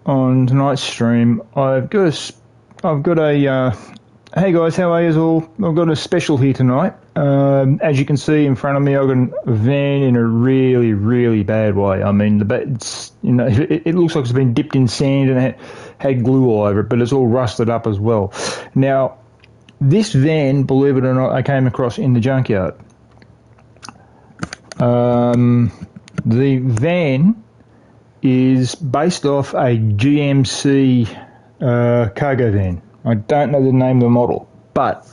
on tonight's stream. Hey guys, how are you all? I've got a special here tonight. As you can see in front of me, I've got a van in a really, really bad way. I mean, it looks like it's been dipped in sand and had glue all over it, but it's all rusted up as well. Now, this van, believe it or not, I came across in the junkyard. The van is based off a GMC cargo van. I don't know the name of the model, but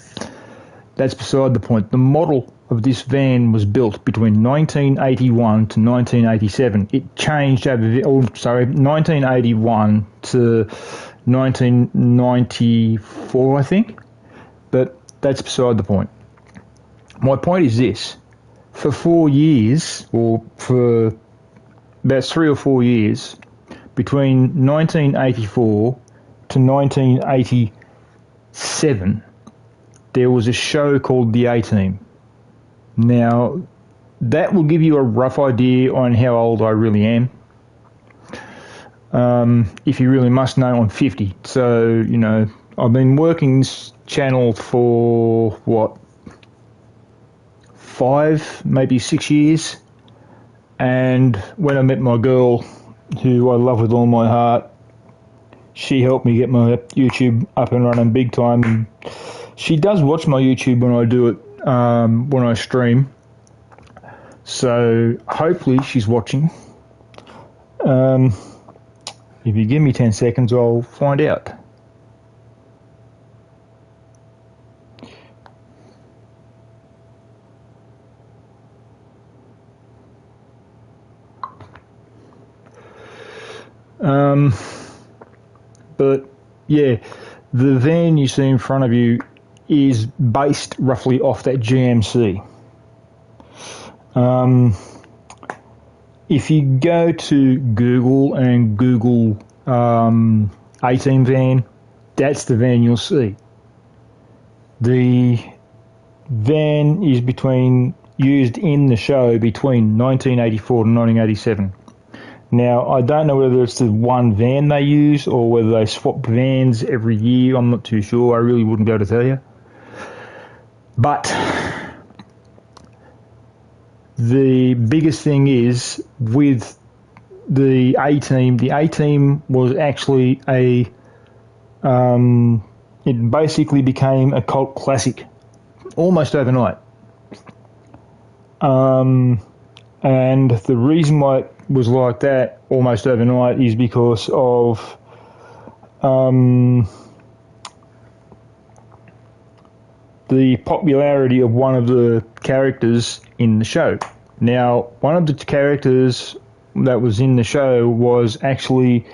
that's beside the point. The model of this van was built between 1981 to 1987. It changed 1981 to 1994, I think, but that's beside the point. My point is this. For 4 years, or for about 3 or 4 years, between 1984 to 1987, there was a show called The A-Team. Now, that will give you a rough idea on how old I really am. If you really must know, I'm 50. So, I've been working this channel for, 5, maybe 6 years. And when I met my girl, who I love with all my heart, she helped me get my YouTube up and running big time. And she does watch my YouTube when I do it, when I stream. So hopefully she's watching. If you give me 10 seconds, I'll find out. But yeah, the van you see in front of you is based roughly off that GMC. If you go to Google and Google A-Team van, that's the van you'll see. The van is used in the show between 1984 to 1987. Now, I don't know whether it's the one van they use or whether they swap vans every year. I'm not too sure. I really wouldn't be able to tell you. But the biggest thing is with the A-Team was actually it basically became a cult classic almost overnight. And the reason why it was like that almost overnight is because of the popularity of one of the characters in the show. Now, one of the characters that was in the show was actually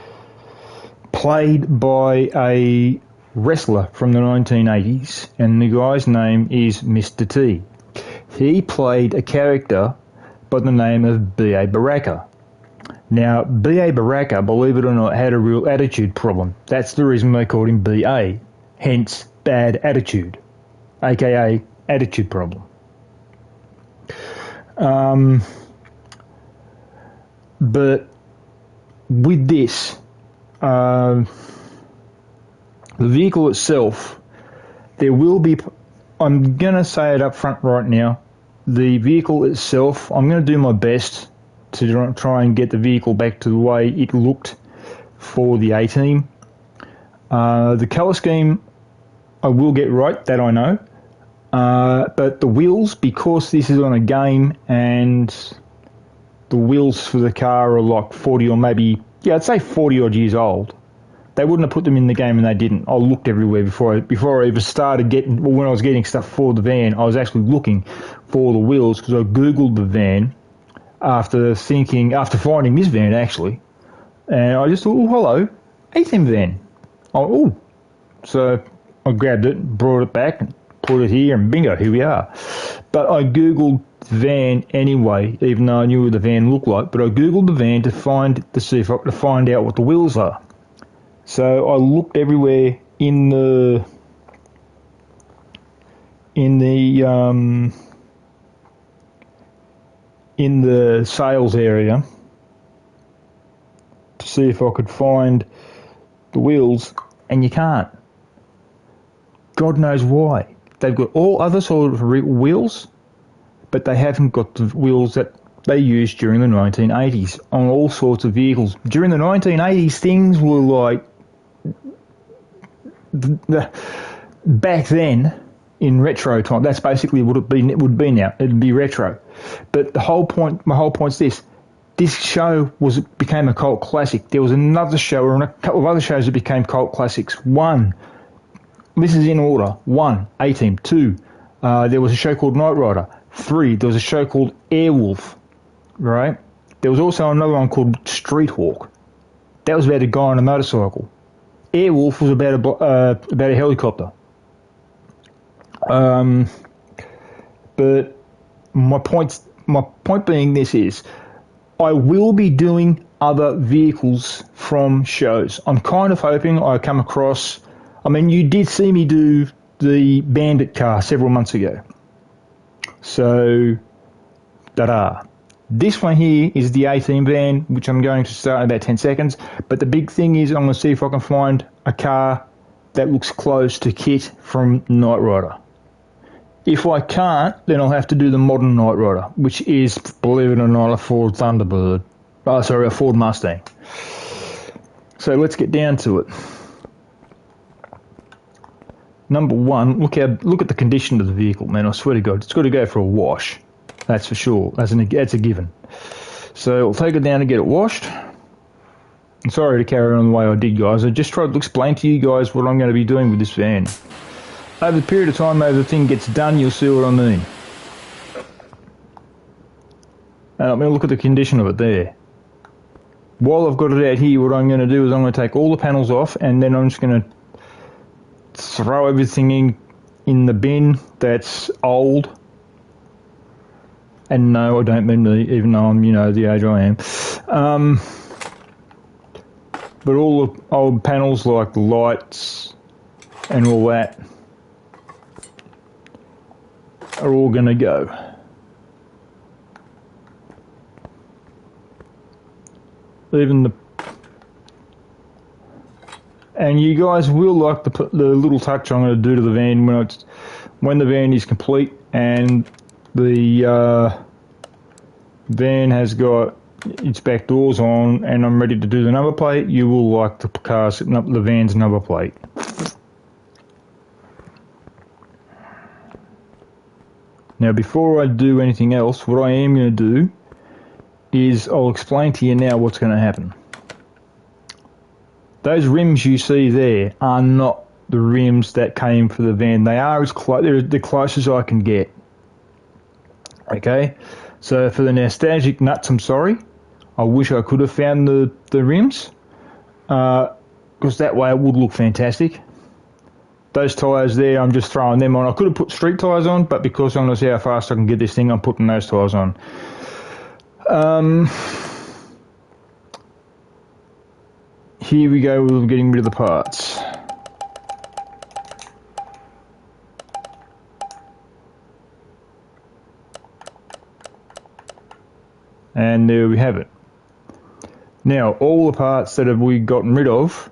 played by a wrestler from the 1980s, and the guy's name is Mr. T. He played a character by the name of B.A. Baraka. Now, B.A. Baraka, believe it or not, had a real attitude problem. That's the reason they called him B.A., hence bad attitude, aka attitude problem. But with this, the vehicle itself, there will be, I'm going to say it up front right now, the vehicle itself, I'm going to do my best to try and get the vehicle back to the way it looked for the A-Team. The colour scheme I will get right, that I know. But the wheels, because this is on a game and the wheels for the car are like 40 or maybe, I'd say 40 odd years old. They wouldn't have put them in the game and they didn't. I looked everywhere before I even started when I was getting stuff for the van, I was actually looking for the wheels because I Googled the van after finding this van actually. And I just thought, oh, hello, A-Team van. So I grabbed it, brought it back, and put it here, and bingo, here we are. But I Googled the van anyway, even though I knew what the van looked like. But I Googled the van to find out what the wheels are. So I looked everywhere in the sales area to see if I could find the wheels, and you can't. God knows why. They've got all other sort of wheels, but they haven't got the wheels that they used during the 1980s on all sorts of vehicles. During the 1980s, things were like... back then, in retro time, that's basically what it would be now. It'd be retro. But my whole point's this. This show became a cult classic. There was another show, or a couple of other shows that became cult classics. One, this is in order. 1, A-Team. 2, there was a show called Knight Rider. 3, there was a show called Airwolf. Right? There was also another one called Street Hawk. That was about a guy on a motorcycle. Airwolf was about a helicopter. But my point being this is, I will be doing other vehicles from shows. I'm kind of hoping I come across... I mean, you did see me do the Bandit car several months ago. So, ta-da. This one here is the A-Team van, which I'm going to start in about 10 seconds. But the big thing is I'm going to see if I can find a car that looks close to Kit from Knight Rider. If I can't, then I'll have to do the modern Knight Rider, which is, believe it or not, a Ford Thunderbird. Oh, sorry, a Ford Mustang. So let's get down to it. Number one, look at the condition of the vehicle, man. I swear to God, it's got to go for a wash. That's for sure. That's a given. So I'll take it down and get it washed. I'm sorry to carry on the way I did, guys. I just tried to explain to you guys what I'm going to be doing with this van. Over the period of time over the thing gets done, you'll see what I mean. And I'm going to look at the condition of it there. While I've got it out here, what I'm going to do is I'm going to take all the panels off, and then I'm just going to throw everything in the bin that's old. And no, I don't mean me, even though I'm, the age I am. But all the old panels, like the lights and all that, are all going to go. And you guys will like the little touch I'm going to do to the van when the van is complete and the van has got its back doors on and I'm ready to do the number plate. You will like the van's number plate. Now, before I do anything else, what I am going to do is I'll explain to you now what's going to happen. Those rims you see there are not the rims that came for the van. They are they're the closest I can get. Okay? So for the nostalgic nuts, I'm sorry. I wish I could have found the rims, because that way it would look fantastic. Those tyres there, I'm just throwing them on. I could have put street tyres on, but because I'm going to see how fast I can get this thing, I'm putting those tyres on. Here we go, we're getting rid of the parts. And there we have it. Now, all the parts that we've gotten rid of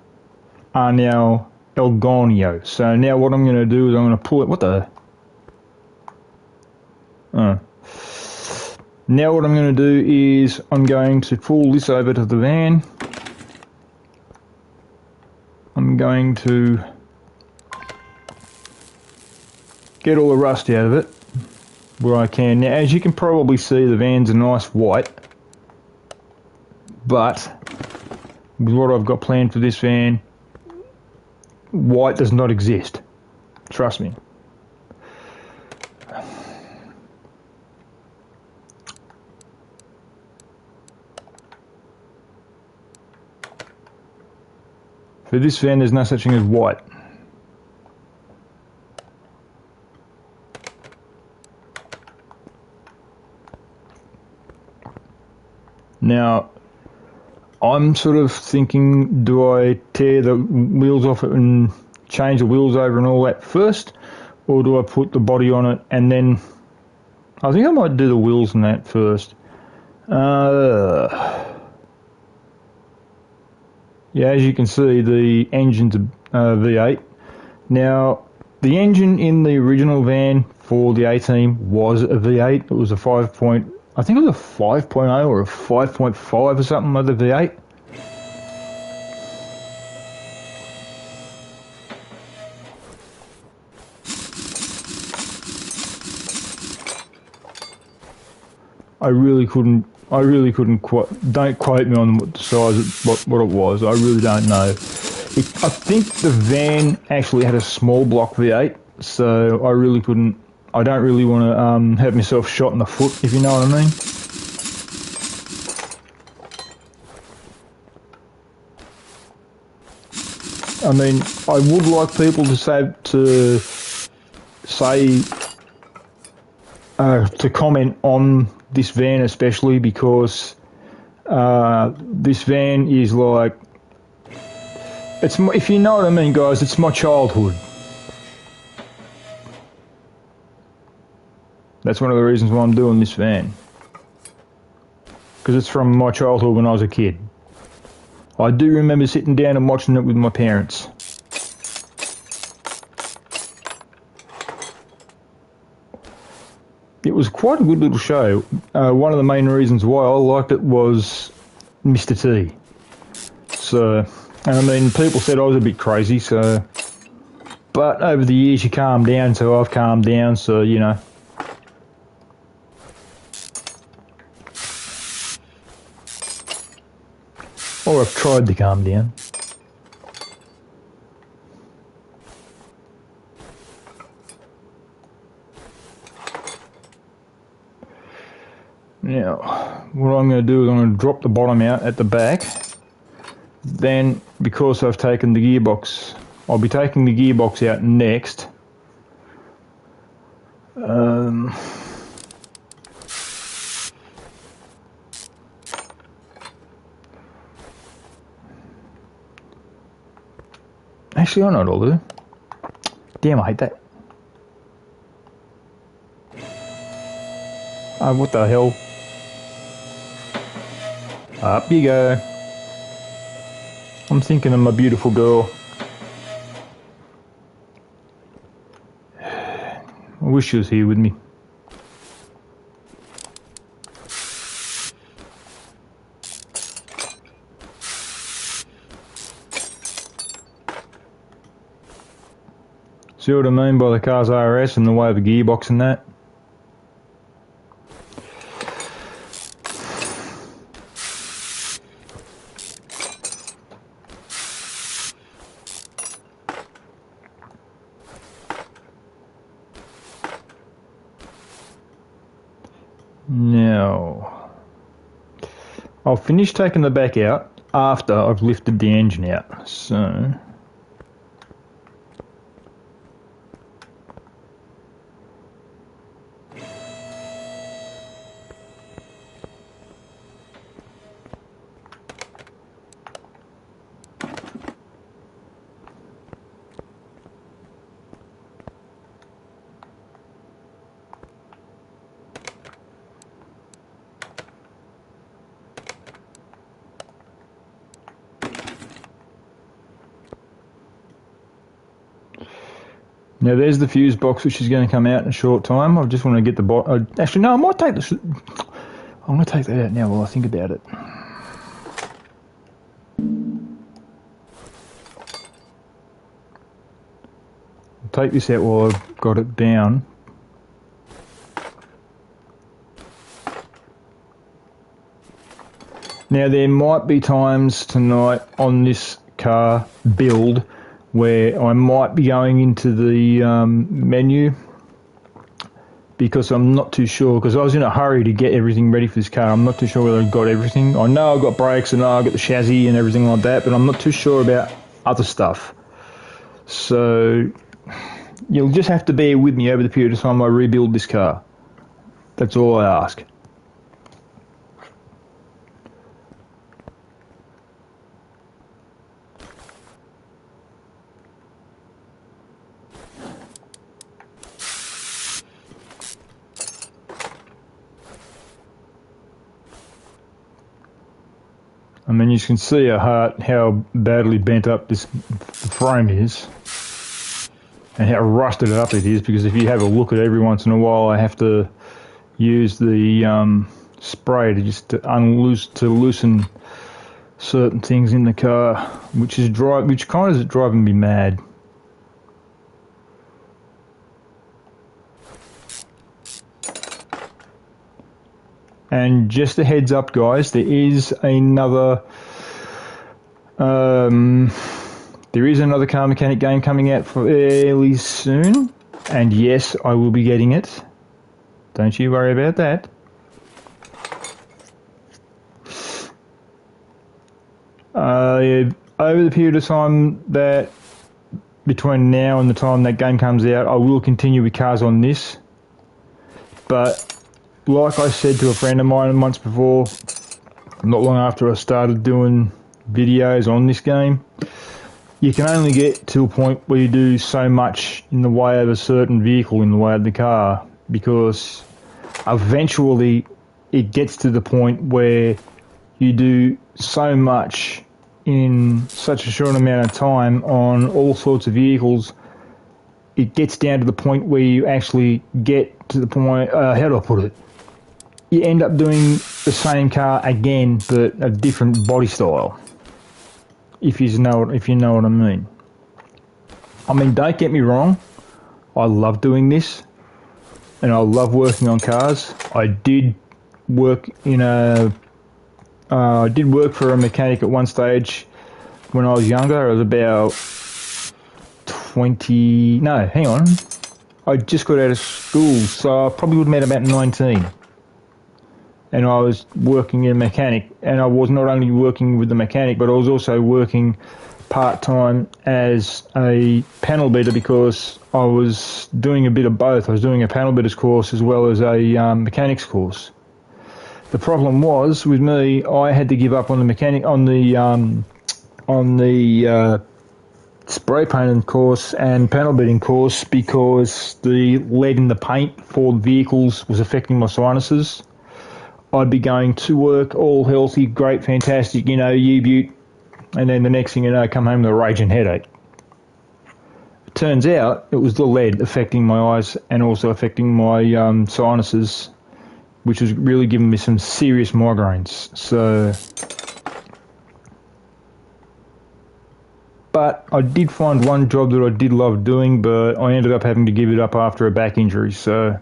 are now Elgonio. So now what I'm going to do is I'm going to pull it... What the... Now what I'm going to do is I'm going to pull this over to the van. I'm going to get all the rust out of it where I can. Now, as you can probably see, the van's a nice white. But with what I've got planned for this van, white does not exist. Trust me. For this van, there's no such thing as white. Now, I'm sort of thinking, do I tear the wheels off it and change the wheels over and all that first? Or do I put the body on it and then... I think I might do the wheels and that first. Yeah, as you can see, the engine's a V8. Now, the engine in the original van for the A-Team was a V8. It was a 5 point, I think it was a 5.0 or a 5.5 or something with a V8. I really couldn't don't quote me on what the size, what it was. I really don't know. I think the van actually had a small block V8, so I don't really want to have myself shot in the foot, if you know what I mean. I mean, I would like people to comment on this van, especially because this van is like, if you know what I mean, guys, it's my childhood. That's one of the reasons why I'm doing this van, because it's from my childhood when I was a kid. I do remember sitting down and watching it with my parents. It was quite a good little show. One of the main reasons why I liked it was Mr. T. So, and I mean, people said I was a bit crazy, so, but over the years you calm down, so I've calmed down, so, you know. Or I've tried to calm down. Now, what I'm going to do is I'm going to drop the bottom out at the back. Then, because I've taken the gearbox, I'll be taking the gearbox out next. Actually, I know what I'll do. Damn, I hate that. Oh, what the hell? Up you go. I'm thinking of my beautiful girl. I wish she was here with me. See what I mean by the car's RS and the way of the gearbox and that? Now, I'll finish taking the back out after I've lifted the engine out. So, now there's the fuse box, which is going to come out in a short time. I just want to get the actually, no, I might take this. I'm going to take that out now while I think about it. I'll take this out while I've got it down. Now there might be times tonight on this car build where I might be going into the menu, because I'm not too sure, because I was in a hurry to get everything ready for this car. I'm not too sure whether I've got everything. I know I've got brakes, and I know I've got the chassis and everything like that, but I'm not too sure about other stuff. So you'll just have to bear with me over the period of time I rebuild this car. That's all I ask. I mean, you can see how badly bent up this frame is and how rusted up it is, because if you have a look at it every once in a while, I have to use the spray to loosen certain things in the car, which kind of is driving me mad. And just a heads up, guys, there is another car mechanic game coming out fairly soon, and yes, I will be getting it. Don't you worry about that. Over the period of time that between now and the time that game comes out, I will continue with cars on this, but like I said to a friend of mine months before, not long after I started doing videos on this game, you can only get to a point where you do so much in the way of a certain vehicle, in the way of the car, because eventually it gets to the point where you do so much in such a short amount of time on all sorts of vehicles. It gets down to the point where you actually get to the point, how do I put it? You end up doing the same car again, but a different body style. If you know what I mean. I mean, don't get me wrong. I love doing this, and I love working on cars. I did work for a mechanic at one stage when I was younger. I was about 20. No, hang on. I just got out of school, so I probably would have met about 19. And I was working in a mechanic, and I was not only working with the mechanic, but I was also working part-time as a panel beater, because I was doing a bit of both. I was doing a panel beaters course as well as a mechanics course. The problem was with me, I had to give up on the spray painting course and panel beating course, because the lead in the paint for the vehicles was affecting my sinuses. I'd be going to work all healthy, great, fantastic, U-Butte, and then the next thing you know, come home with a raging headache. It turns out it was the lead affecting my eyes and also affecting my sinuses, which was really giving me some serious migraines. But I did find one job that I did love doing, but I ended up having to give it up after a back injury, so...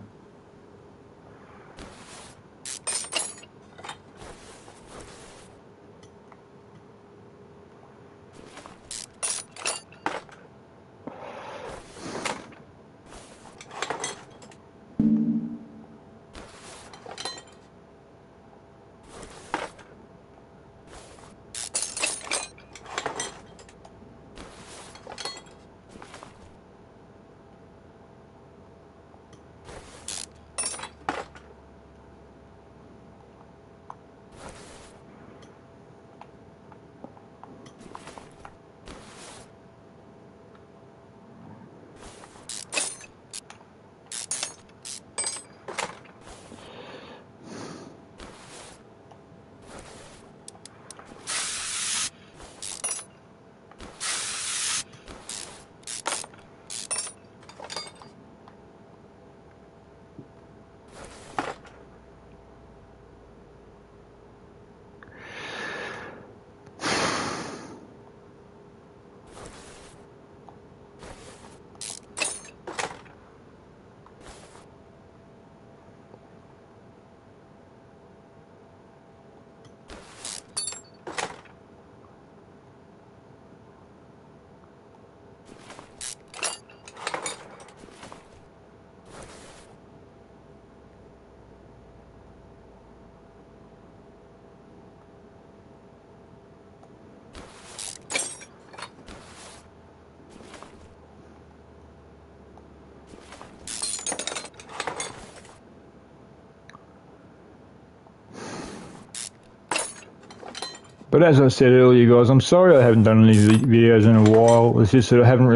But as I said earlier, guys, I'm sorry I haven't done any videos in a while. It's just that I haven't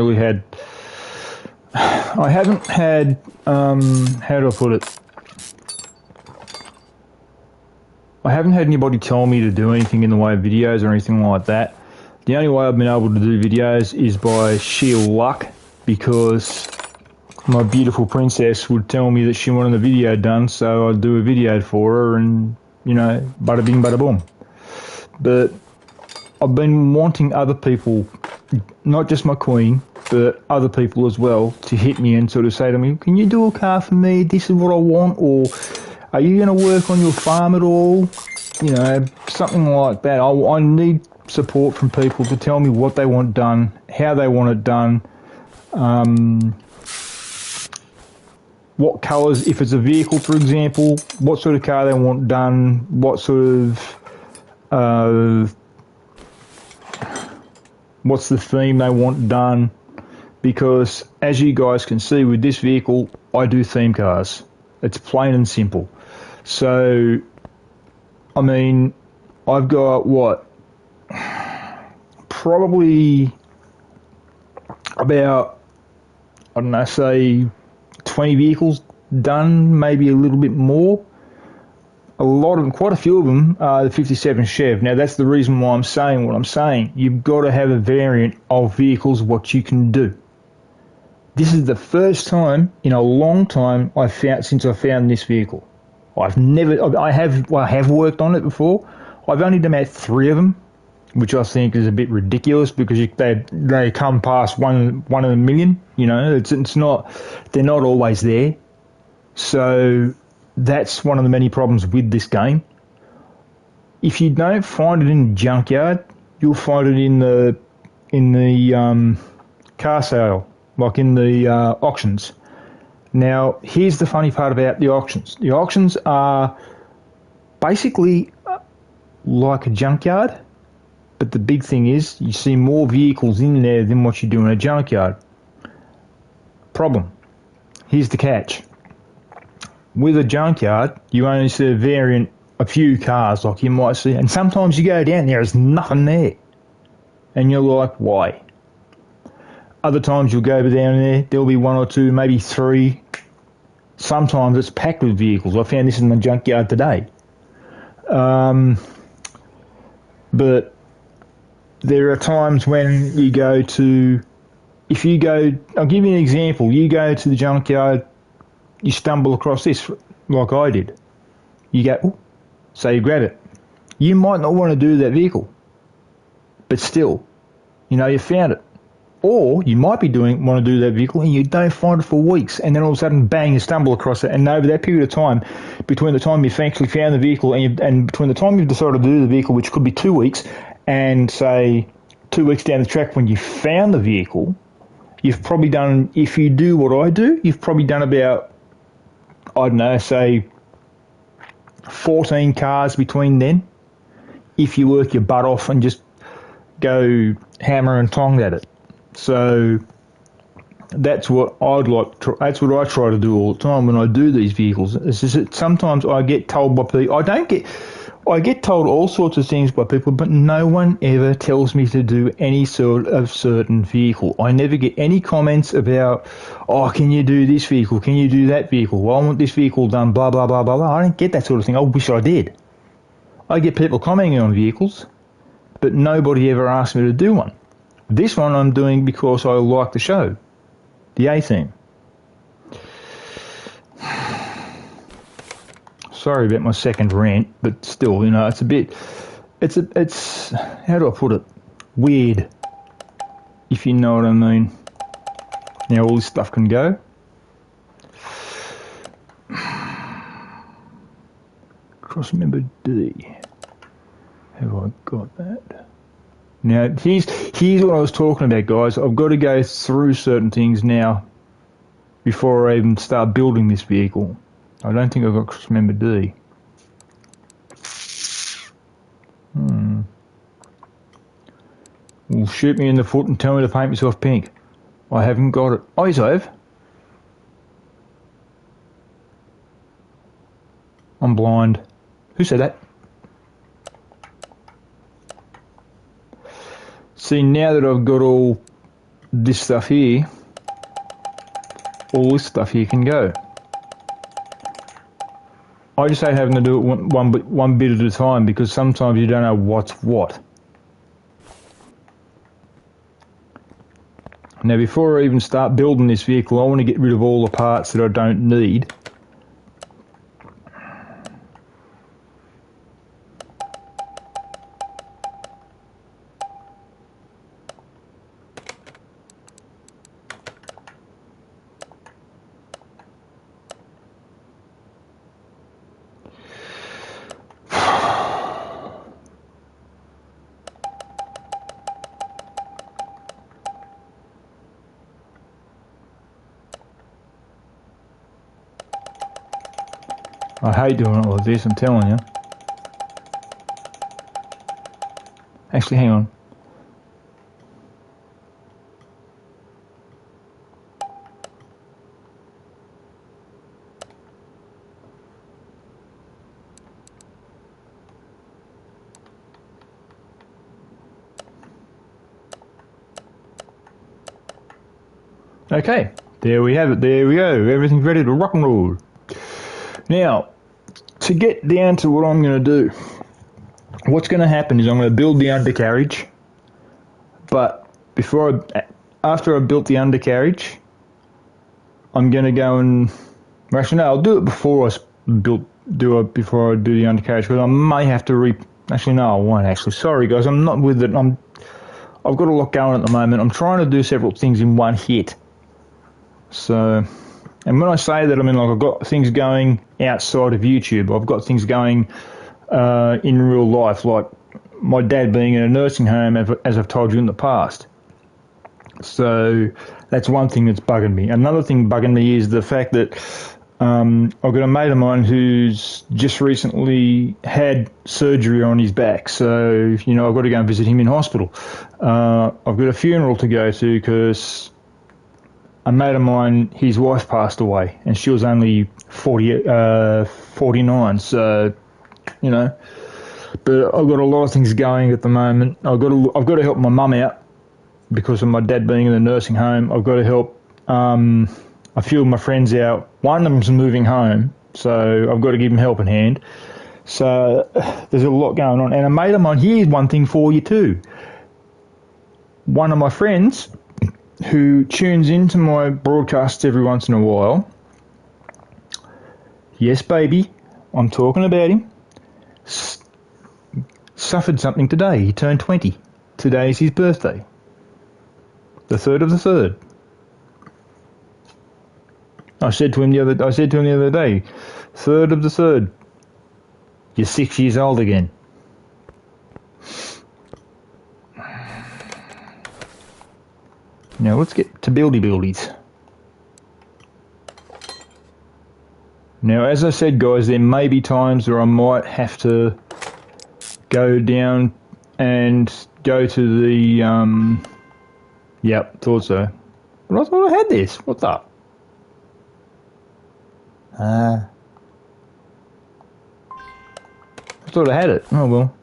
had, how do I put it? I haven't had anybody tell me to do anything in the way of videos or anything like that. The only way I've been able to do videos is by sheer luck, because my beautiful princess would tell me that she wanted a video done, so I'd do a video for her, and, you know, bada bing, bada boom. But I've been wanting other people, not just my queen, but other people as well, to hit me and sort of say to me, can you do a car for me? This is what I want. Or are you going to work on your farm at all? You know, something like that. I need support from people to tell me what they want done, how they want it done, what colours, if it's a vehicle, for example, what sort of car they want done, what sort of, what's the theme they want done, because as you guys can see with this vehicle, I do theme cars. It's plain and simple. So, I mean, I've got what, probably about, I don't know, say 20 vehicles done, maybe a little bit more. A lot of them, quite a few of them, are the 57 Chev. Now, that's the reason why I'm saying what I'm saying. You've got to have a variant of vehicles, what you can do. This is the first time in a long time since I found this vehicle. I have worked on it before. I've only done about 3 of them, which I think is a bit ridiculous, because they come past one in a million. You know, it's not, they're not always there. So that's one of the many problems with this game. If you don't find it in the junkyard, you'll find it in the car sale, like in the auctions. Now, here's the funny part about the auctions. The auctions are basically like a junkyard, but the big thing is you see more vehicles in there than what you do in a junkyard. Problem. Here's the catch. With a junkyard, you only see a few cars, like you might see, and sometimes you go down there, there's nothing there. And you're like, why? Other times you'll go down there, there'll be 1 or 2, maybe 3. Sometimes it's packed with vehicles. I found this in the junkyard today. But there are times when you go to, I'll give you an example. You go to the junkyard, you stumble across this, like I did. You go, oh, so you grab it. You might not want to do that vehicle, but still, you know, you found it. Or you might be want to do that vehicle and you don't find it for weeks, and then all of a sudden, bang, you stumble across it. And over that period of time, between the time you've actually found the vehicle and between the time you've decided to do the vehicle, which could be 2 weeks, and say 2 weeks down the track when you found the vehicle, you've probably done, if you do what I do, you've probably done about, I don't know, say 14 cars between then, if you work your butt off and just go hammer and tong at it. So that's what that's what I try to do all the time when I do these vehicles. It's just that sometimes I get told by people, I get told all sorts of things by people, but no one ever tells me to do any sort of certain vehicle. I never get any comments about, oh, can you do this vehicle? Can you do that vehicle? Well, I want this vehicle done, blah, blah, blah, blah, blah. I don't get that sort of thing. I wish I did. I get people commenting on vehicles, but nobody ever asks me to do one. This one I'm doing because I like the show, the A-Theme. Sorry about my second rant, but still, you know, it's how do I put it? Weird, if you know what I mean. Now all this stuff can go. Cross-member D. Have I got that? Now, here's what I was talking about, guys. I've got to go through certain things now before I even start building this vehicle. I don't think I've got cross-member D. Well, shoot me in the foot and tell me to paint myself pink. I haven't got it. Oh, yes, I have. I'm blind. Who said that? See, now that I've got all this stuff here, all this stuff here can go. I just hate having to do it one bit at a time because sometimes you don't know what's what. Now, before I even start building this vehicle, I want to get rid of all the parts that I don't need. I hate doing it like this, I'm telling you. Actually, hang on. Okay, there we have it, there we go. Everything's ready to rock and roll. Now, to get down to what I'm going to do, what's going to happen is I'm going to build the undercarriage, but after I've built the undercarriage, I'm going to go and, actually no, I'll do it before before I do the undercarriage, because I may have to actually no, I won't actually. Sorry guys, I'm not with it. I've got a lot going at the moment. I'm trying to do several things in one hit. So, and when I say that, I mean like I've got things going outside of YouTube. I've got things going in real life, like my dad being in a nursing home, as I've told you in the past. So that's one thing that's bugging me. Another thing bugging me is the fact that I've got a mate of mine who's just recently had surgery on his back. So, you know, I've got to go and visit him in hospital. I've got a funeral to go to because a mate of mine, his wife passed away, and she was only 49. So, you know, but I've got a lot of things going at the moment. I've got to help my mum out because of my dad being in the nursing home. I've got to help a few of my friends out. One of them's moving home, so I've got to give him helping hand. So there's a lot going on. And a mate of mine, here's one thing for you too. One of my friends who tunes into my broadcasts every once in a while, yes baby, I'm talking about him, suffered something today. He turned 20. Today's his birthday. The 3rd of the 3rd. I said to him the other day, 3rd of the 3rd. You're 6 years old again. Now let's get to buildies. Now, as I said, guys, there may be times where I might have to go down and go to the, yep, thought so. But I thought I had this. What's up? I thought I had it. Oh well.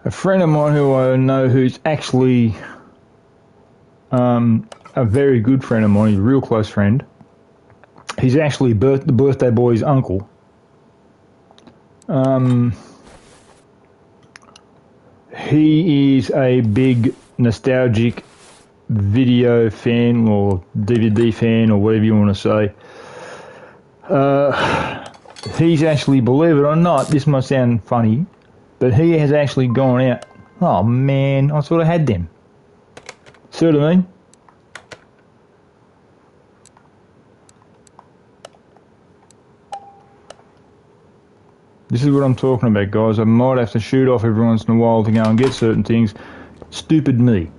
A friend of mine who I know who's actually a very good friend of mine, he's a real close friend. He's actually the birthday boy's uncle. He is a big nostalgic video fan or DVD fan or whatever you want to say. he's actually, believe it or not, this might sound funny, but he has actually gone out. Oh man, I sort of had them. See what I mean? This is what I'm talking about, guys. I might have to shoot off every once in a while to go and get certain things. Stupid me.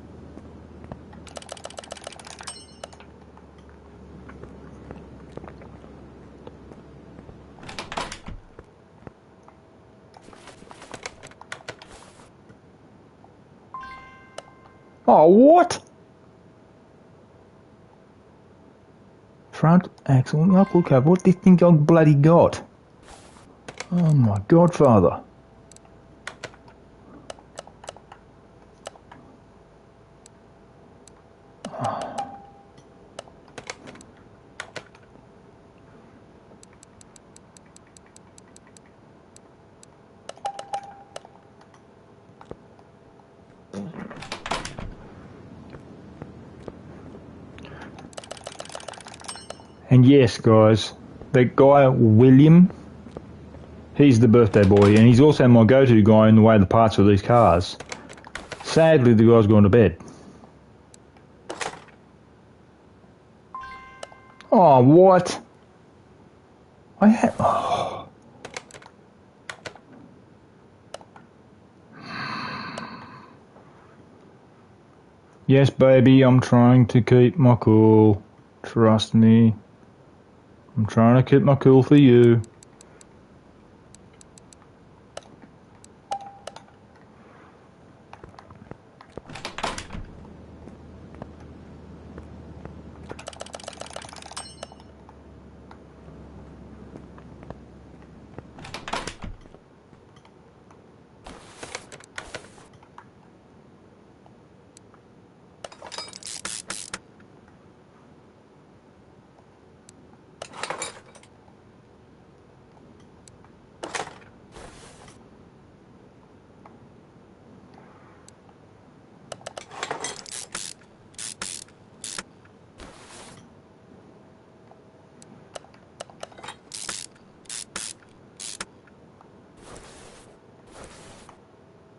Oh, what? Front axle knuckle cover. What do you think I've bloody got? Oh my godfather. And yes, guys, that guy William, he's the birthday boy, and he's also my go-to guy in the way the parts of these cars. Sadly, the guy's gone to bed. Oh, what? I have... Oh. Yes, baby, I'm trying to keep my cool. Trust me. I'm trying to keep my cool for you.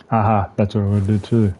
Haha, that's what I'm going to do too.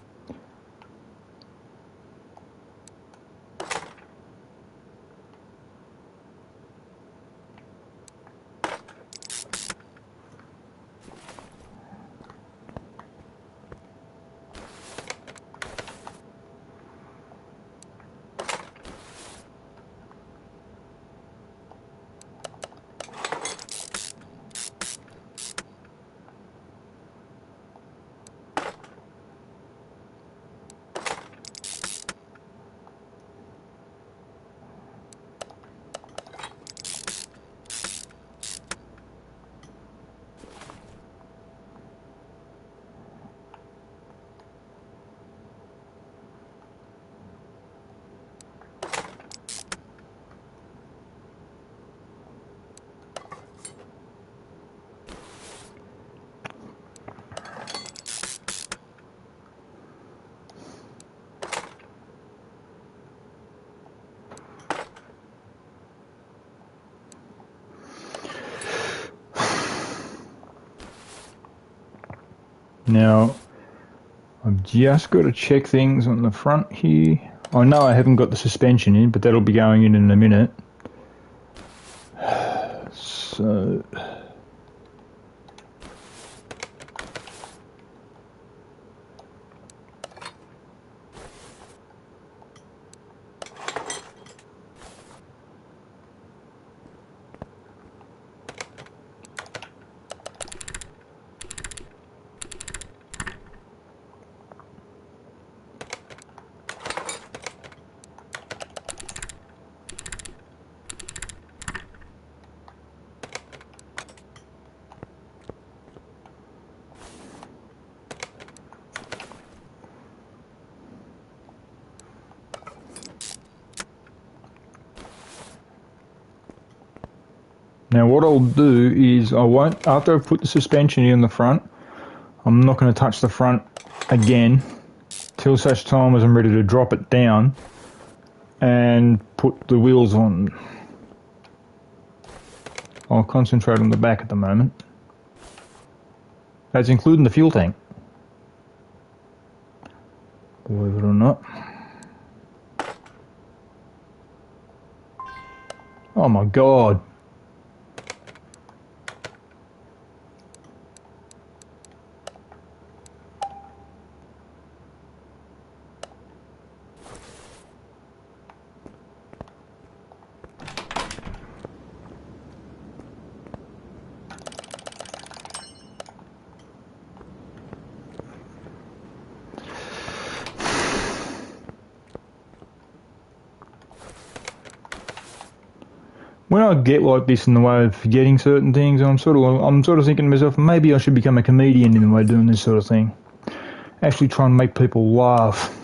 Now, I've just got to check things on the front here. I know I haven't got the suspension in, but that'll be going in a minute. So... Now what I'll do is after I've put the suspension in the front, I'm not going to touch the front again till such time as I'm ready to drop it down and put the wheels on. I'll concentrate on the back at the moment. That's including the fuel tank. Believe it or not. Oh my god. When I get like this in the way of forgetting certain things, I'm sort of thinking to myself, maybe I should become a comedian in the way of doing this sort of thing. Actually try and make people laugh.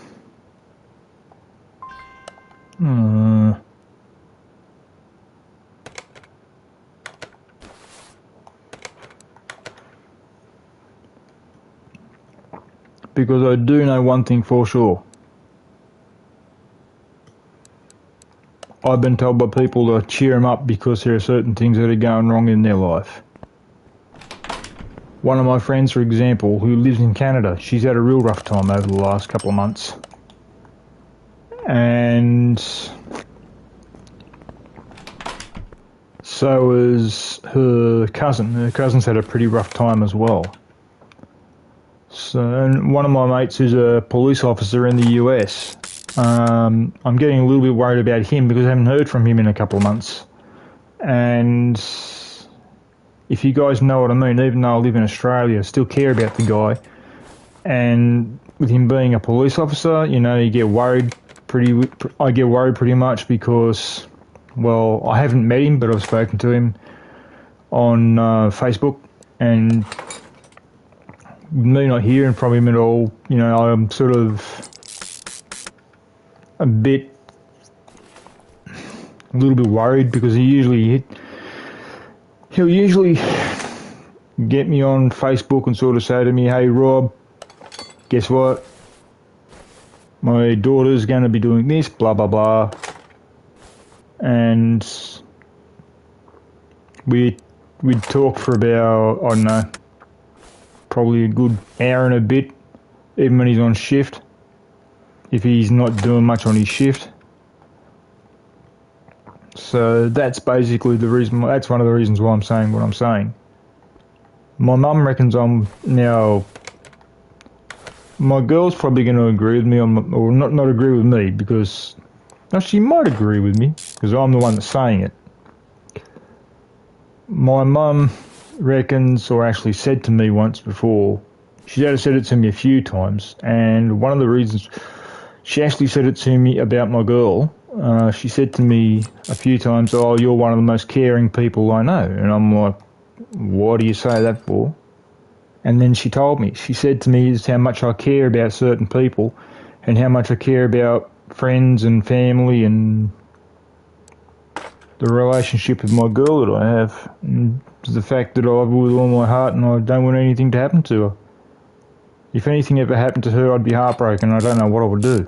Because I do know one thing for sure. I've been told by people to cheer them up because there are certain things that are going wrong in their life. One of my friends, for example, who lives in Canada, she's had a real rough time over the last couple of months. And so is her cousin. Her cousin's had a pretty rough time as well. So, and one of my mates is a police officer in the US. I'm getting a little bit worried about him because I haven't heard from him in a couple of months. And if you guys know what I mean, even though I live in Australia, I still care about the guy. And with him being a police officer, you know, you get worried I get worried pretty much because, well, I haven't met him, but I've spoken to him on Facebook, and me not hearing from him at all, you know, I'm sort of a little bit worried because he'll usually get me on Facebook and sort of say to me, hey Rob, guess what? My daughter's going to be doing this, blah, blah, blah. And we'd talk for about, I don't know, probably a good hour and a bit, even when he's on shift, if he's not doing much on his shift. So that's basically the reason, that's one of the reasons why I'm saying what I'm saying. My mum reckons I'm now, my girl's probably going to agree with me, or not agree with me, because, no, she might agree with me, because I'm the one that's saying it. My mum reckons, or actually said to me once before, she's actually said it to me a few times, and one of the reasons, she actually said it to me about my girl. She said to me a few times, oh, you're one of the most caring people I know. And I'm like, why do you say that for? And then she told me, she said to me is how much I care about certain people and how much I care about friends and family and the relationship with my girl that I have. And the fact that I love her with all my heart and I don't want anything to happen to her. If anything ever happened to her, I'd be heartbroken. I don't know what I would do.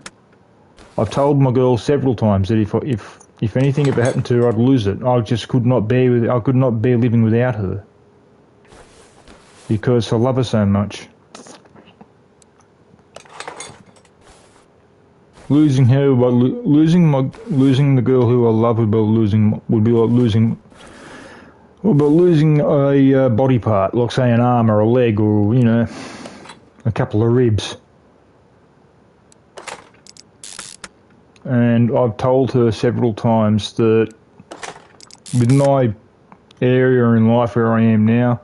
I've told my girl several times that if anything ever happened to her, I'd lose it. I just could not bear living without her because I love her so much. Losing her, losing the girl who I love would be like losing a body part, like say an arm or a leg or, you know, a couple of ribs. And I've told her several times that with my area in life where I am now,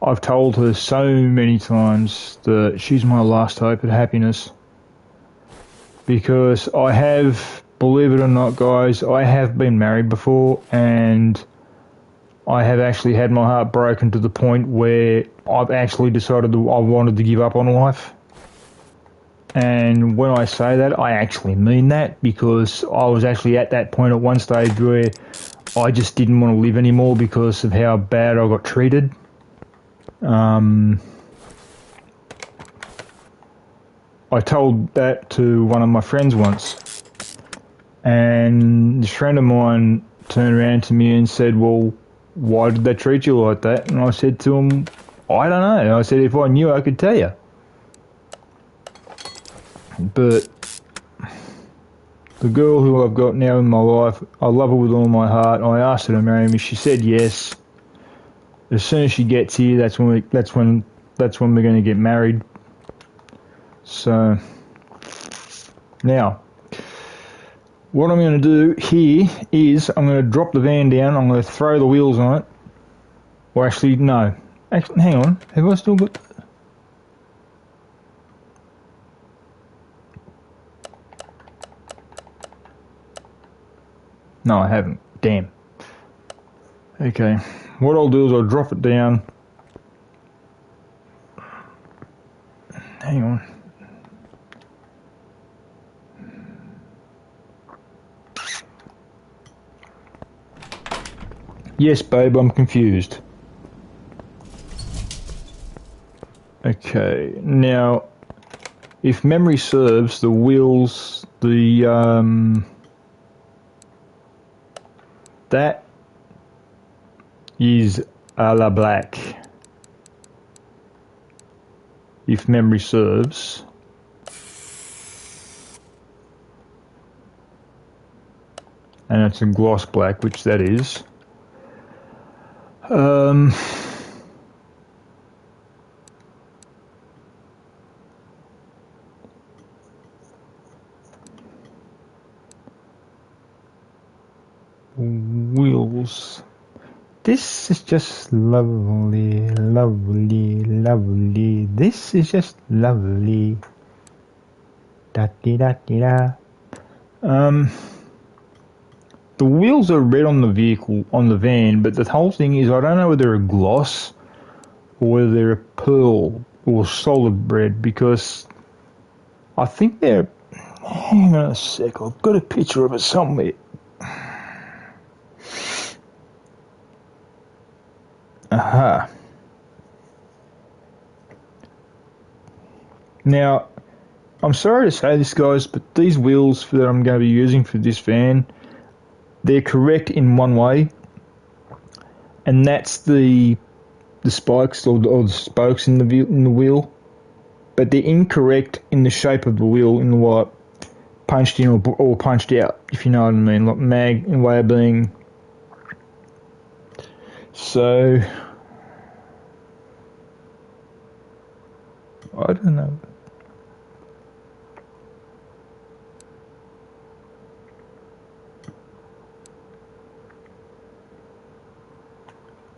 I've told her so many times that she's my last hope of happiness. Because I have, believe it or not guys, I have been married before and I have actually had my heart broken to the point where I've actually decided that I wanted to give up on life. And when I say that, I actually mean that because I was actually at that point at one stage where I just didn't want to live anymore because of how bad I got treated. I told that to one of my friends once, and this friend of mine turned around to me and said, well, why did they treat you like that? And I said to him, I don't know. I said, if I knew, I could tell you. But the girl who I've got now in my life, I love her with all my heart. I asked her to marry me. She said yes. As soon as she gets here, that's when we're going to get married. So now, what I'm going to do here is I'm going to drop the van down. I'm going to throw the wheels on it. Or actually, no. Actually, hang on. Have I still got... No, I haven't. Damn. Okay. What I'll do is I'll drop it down. Hang on. Yes, babe, I'm confused. Okay, now, if memory serves, the wheels, that is a la black. If memory serves. And it's a gloss black, which that is. Wheels. This is just lovely, lovely, lovely. This is just lovely. Da da da da. The wheels are red on the vehicle, on the van, but the whole thing is I don't know whether they're a gloss or whether they're a pearl or solid red, because I think they're... Hang on a sec, I've got a picture of it somewhere. Aha. Now, I'm sorry to say this, guys, but these wheels that I'm going to be using for this van, they're correct in one way, and that's the spikes or the spokes in the wheel, but they're incorrect in the shape of the wheel, in the way punched in or punched out, if you know what I mean, like mag in way of being. So I don't know.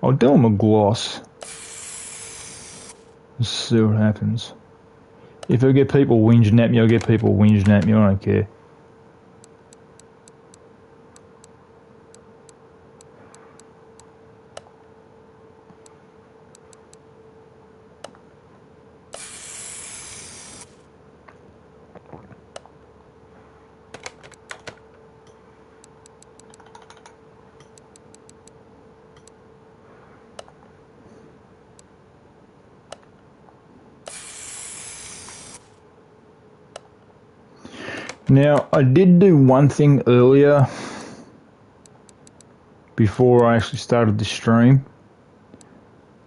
I'll do them a gloss. Let's see what happens. If I get people whinging at me, I'll get people whinging at me. I don't care. Now, I did do one thing earlier before I actually started the stream.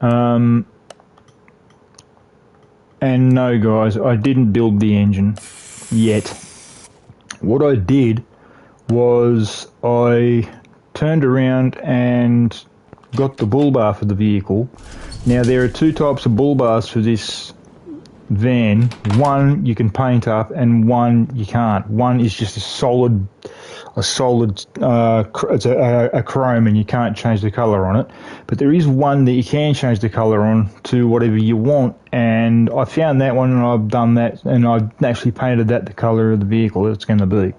And no, guys, I didn't build the engine yet. What I did was I turned around and got the bull bar for the vehicle. Now, there are two types of bull bars for this van. One you can paint up and one you can't. One is just a solid it's a chrome and you can't change the colour on it, but there is one that you can change the colour on to whatever you want, and I found that one and I've done that, and I've actually painted that the colour of the vehicle it's going to be.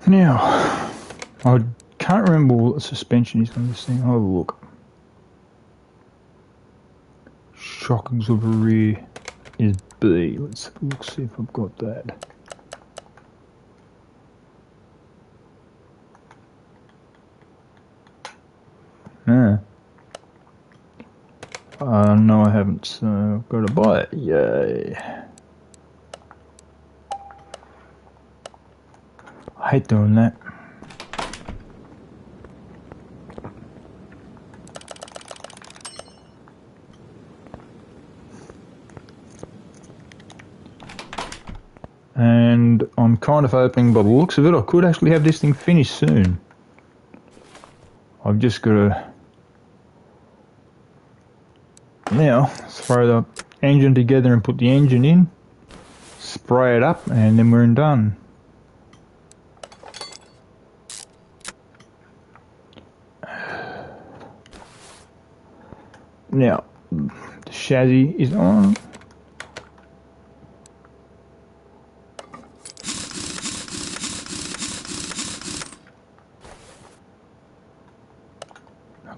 Now, I can't remember what the suspension is on this thing. I'll have a look. Shock auxiliary is B. Let's have a look, see if I've got that. No, I haven't, so I've got to buy it. Yay. I hate doing that. And I'm kind of hoping, by the looks of it, I could actually have this thing finished soon. I've just got to now throw the engine together and put the engine in, spray it up, and then we're done. Now, the chassis is on.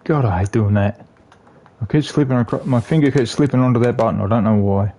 God, I hate doing that. I keep slipping across, my finger keeps slipping onto that button. I don't know why.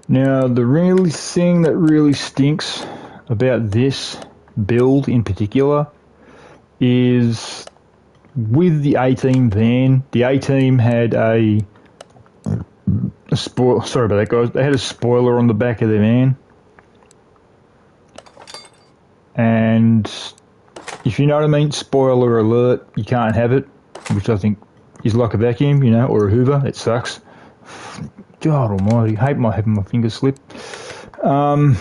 Now, the really thing that really stinks about this build in particular is with the A-Team van. The A-Team had a spoiler. Sorry about that, guys. They had a spoiler on the back of their van, and if you know what I mean, spoiler alert, you can't have it, which I think is like a vacuum, you know, or a Hoover. It sucks. God almighty, I hate having my fingers slip. Now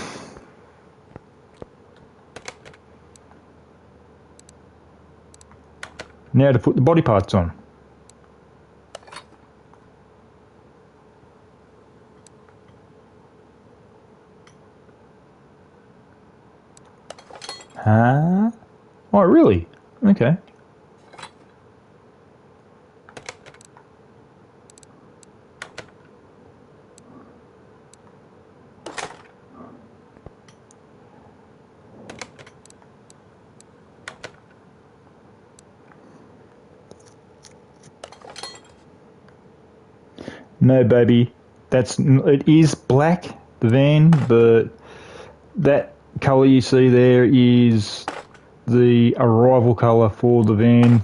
to put the body parts on. Huh? Oh, really? Okay. No, baby, it is black, the van, but that colour you see there is the arrival colour for the van.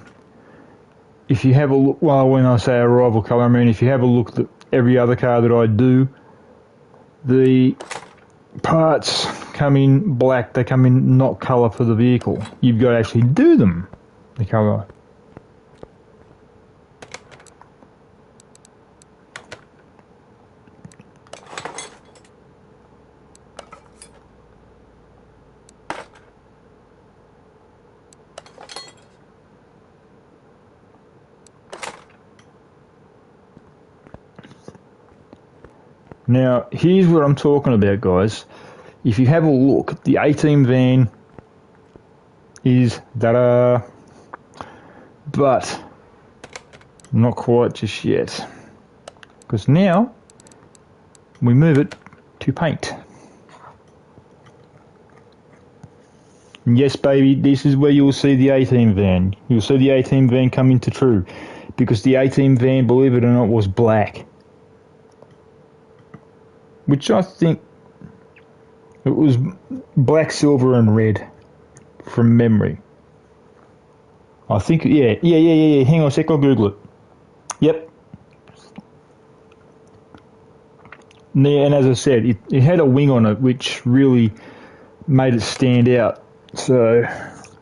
If you have a look, well, when I say arrival colour, I mean if you have a look at every other car that I do, the parts come in black, they come in not colour for the vehicle. You've got to actually do them, the colour. Now, here's what I'm talking about, guys. If you have a look, the A-Team van is da-da, but not quite just yet. Because now, we move it to paint. And yes, baby, this is where you'll see the A-Team van. You'll see the A-Team van come into true. Because the A-Team van, believe it or not, was black. Which I think it was black, silver, and red from memory. I think, yeah. Hang on a sec, I'll Google it. Yep. Yeah, and as I said, it had a wing on it, which really made it stand out. So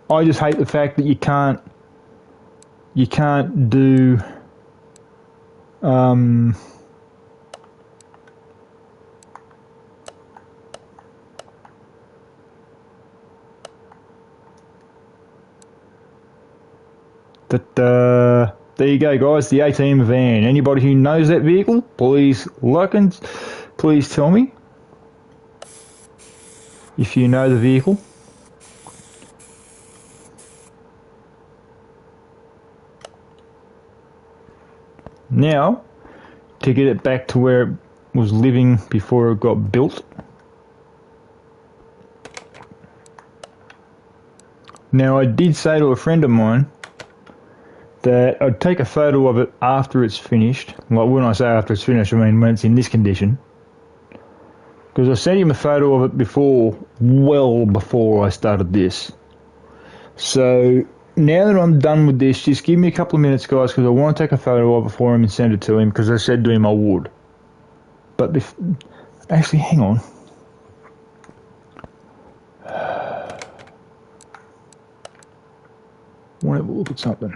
I just hate the fact that you can't do Um, there you go, guys. The A-Team van. Anybody who knows that vehicle, please like and please tell me if you know the vehicle. Now, to get it back to where it was living before it got built. Now, I did say to a friend of mine that I'd take a photo of it after it's finished. Like, when I say after it's finished, I mean when it's in this condition. Because I sent him a photo of it before, well before I started this. So, now that I'm done with this, just give me a couple of minutes, guys, because I want to take a photo of it for him and send it to him, because I said to him I would. But, actually, hang on. I want to have a look at something.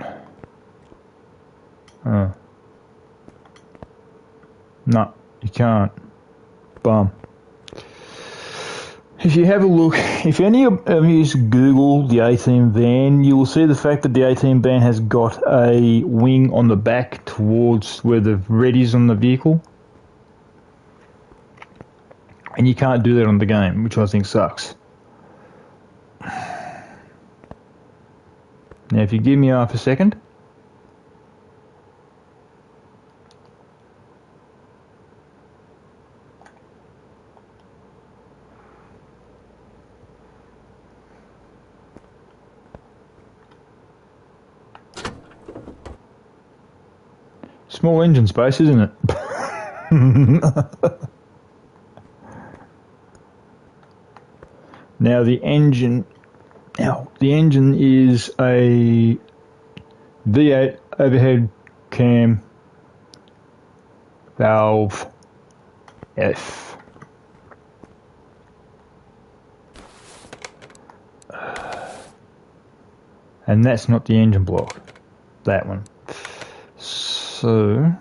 No, you can't. Bum. If you have a look, if any of you Google the A-Team van, you will see the fact that the A-Team van has got a wing on the back towards where the red is on the vehicle. And you can't do that on the game, which I think sucks. Now, if you give me half a second. Small engine space, isn't it? Now the engine is a V8 overhead cam valve F. And that's not the engine block. That one. So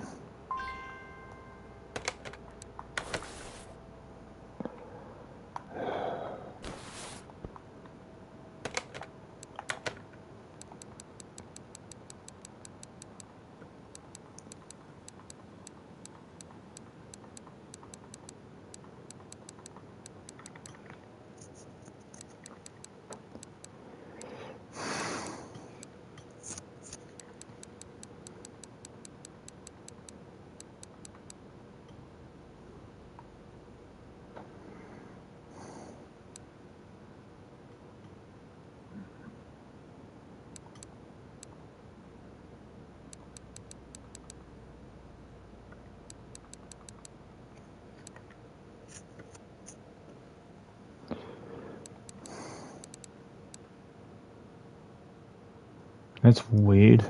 that's weird.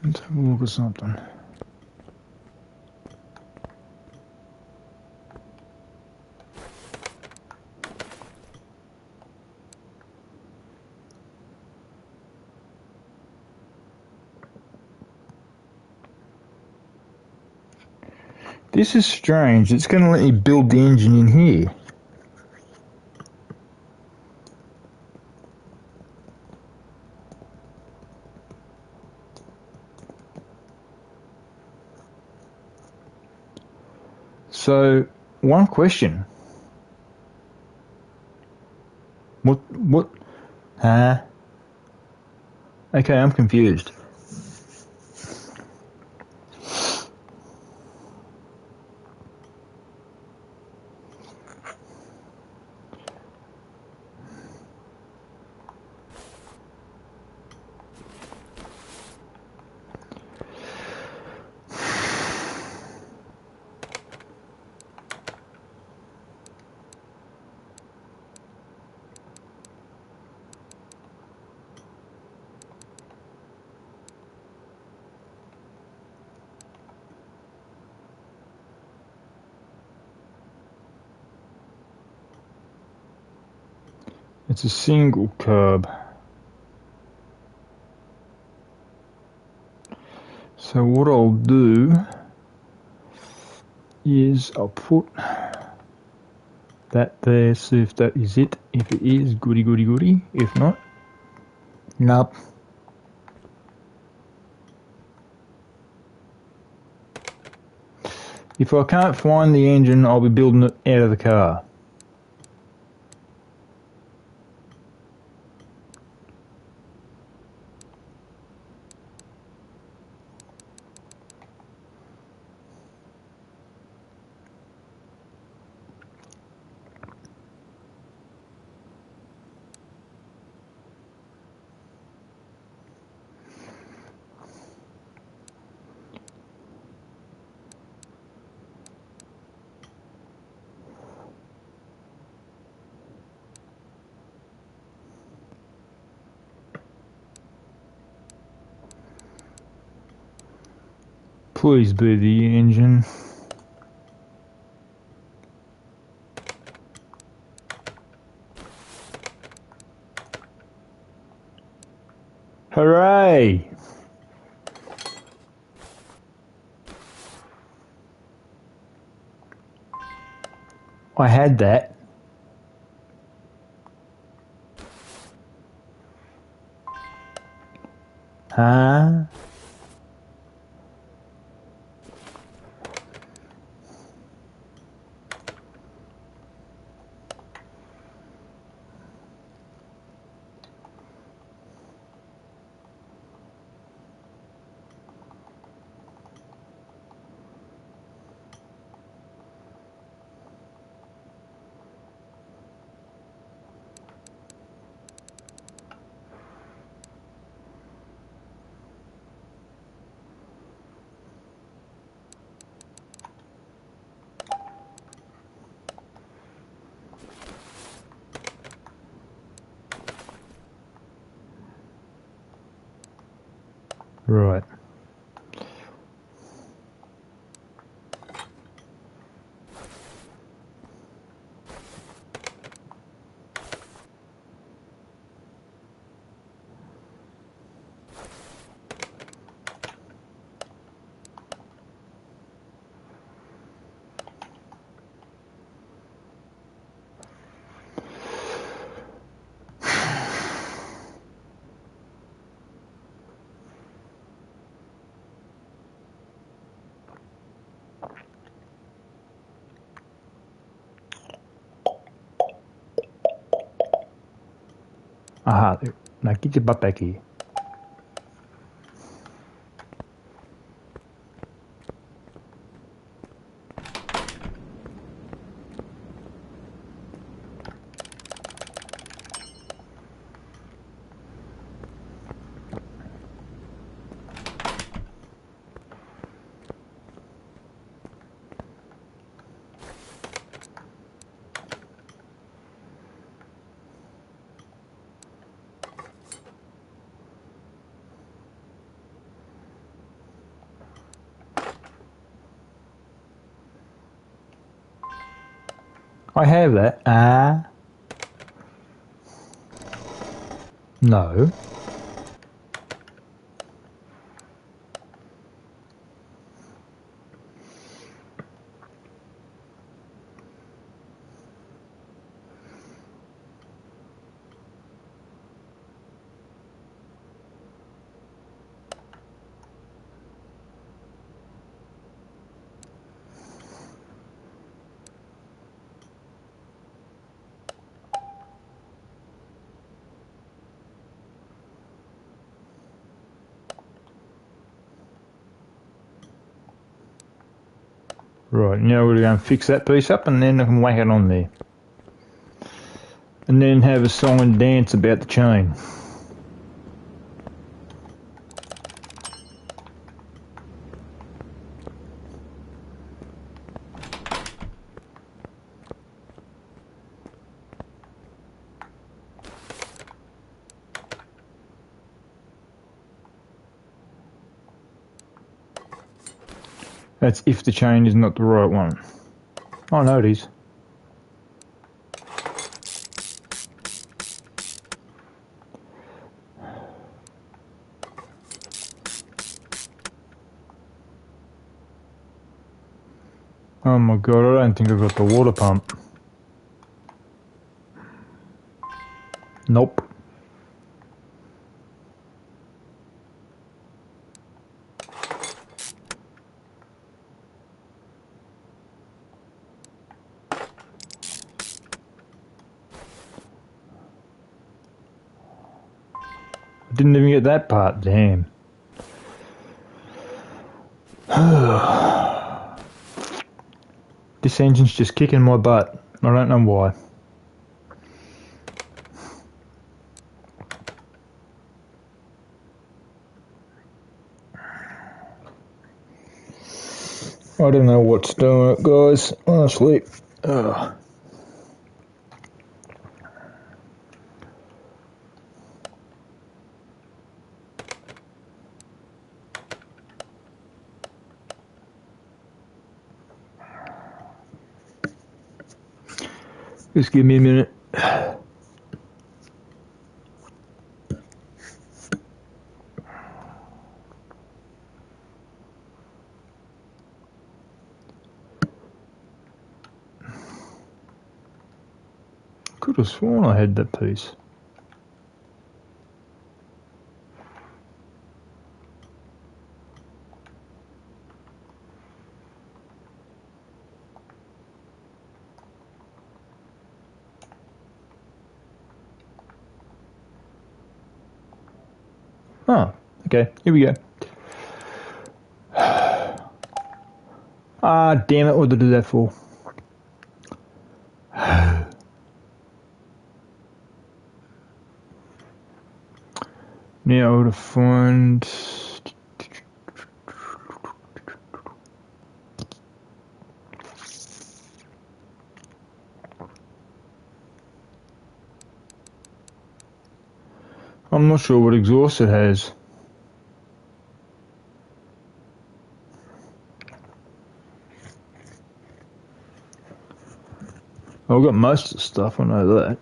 Let's have a look at something. This is strange. It's going to let me build the engine in here. So, one question. What? Huh? Okay, I'm confused. It's a single carb. So what I'll do is I'll put that there, see if that is it. If it is, goody goody goody. If not, nope. If I can't find the engine, I'll be building it out of the car. Please be the engine. Hooray! I had that. Huh? Right. Aha, now get your butt back here. I have that. No. Right, now we're going to fix that piece up and then I can whack it on there. And then have a song and dance about the chain. That's if the chain is not the right one. Oh no, it is. Oh my god, I don't think I've got the water pump. Nope. I didn't even get that part, damn. This engine's just kicking my butt. I don't know why. I don't know what's doing it, guys. Honestly. Ugh. Just give me a minute. Could have sworn I had that piece. Oh, okay, here we go. Ah, damn it, what did I do that for? Now to find... I'm not sure what exhaust it has. I've got most of the stuff, I know that.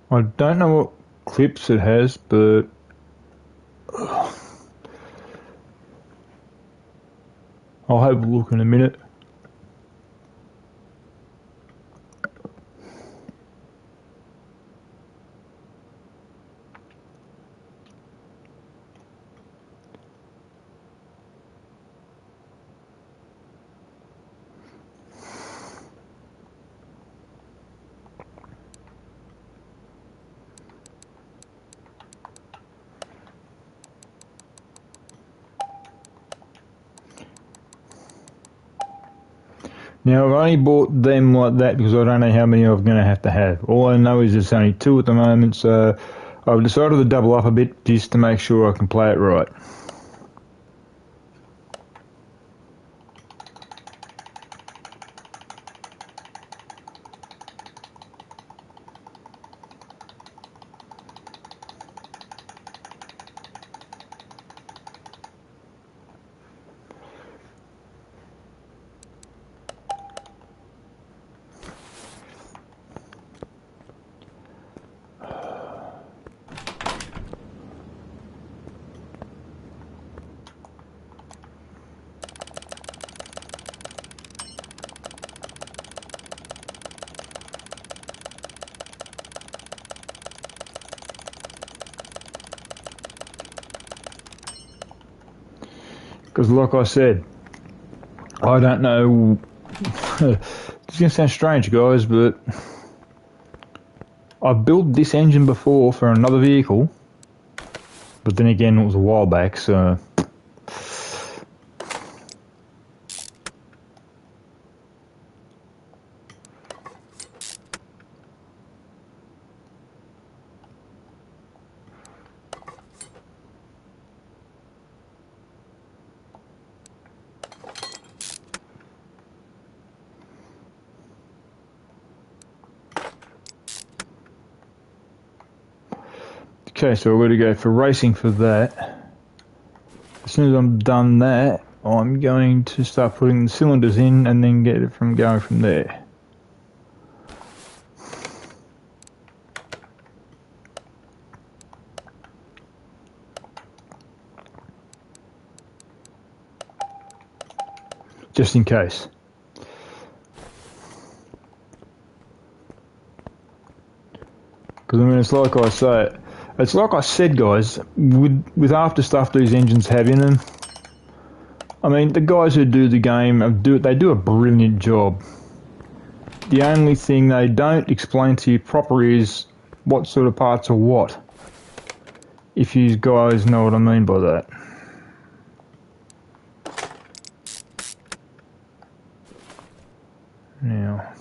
I don't know what clips it has, but I'll have a look in a minute. Now, I've only bought them like that because I don't know how many I'm going to have. All I know is there's only 2 at the moment, so I've decided to double up a bit just to make sure I can play it right. Because like I said, I don't know, it's going to sound strange guys, but I've built this engine before for another vehicle, but then again, it was a while back, so... Okay, so we're going to go for racing for that. As soon as I'm done that, I'm going to start putting the cylinders in and then get it going from there. Just in case. Because I mean, it's like I said, guys. With after stuff these engines have in them, I mean, the guys who do the game they do a brilliant job. The only thing they don't explain to you properly is what sort of parts are what. If you guys know what I mean by that. Now,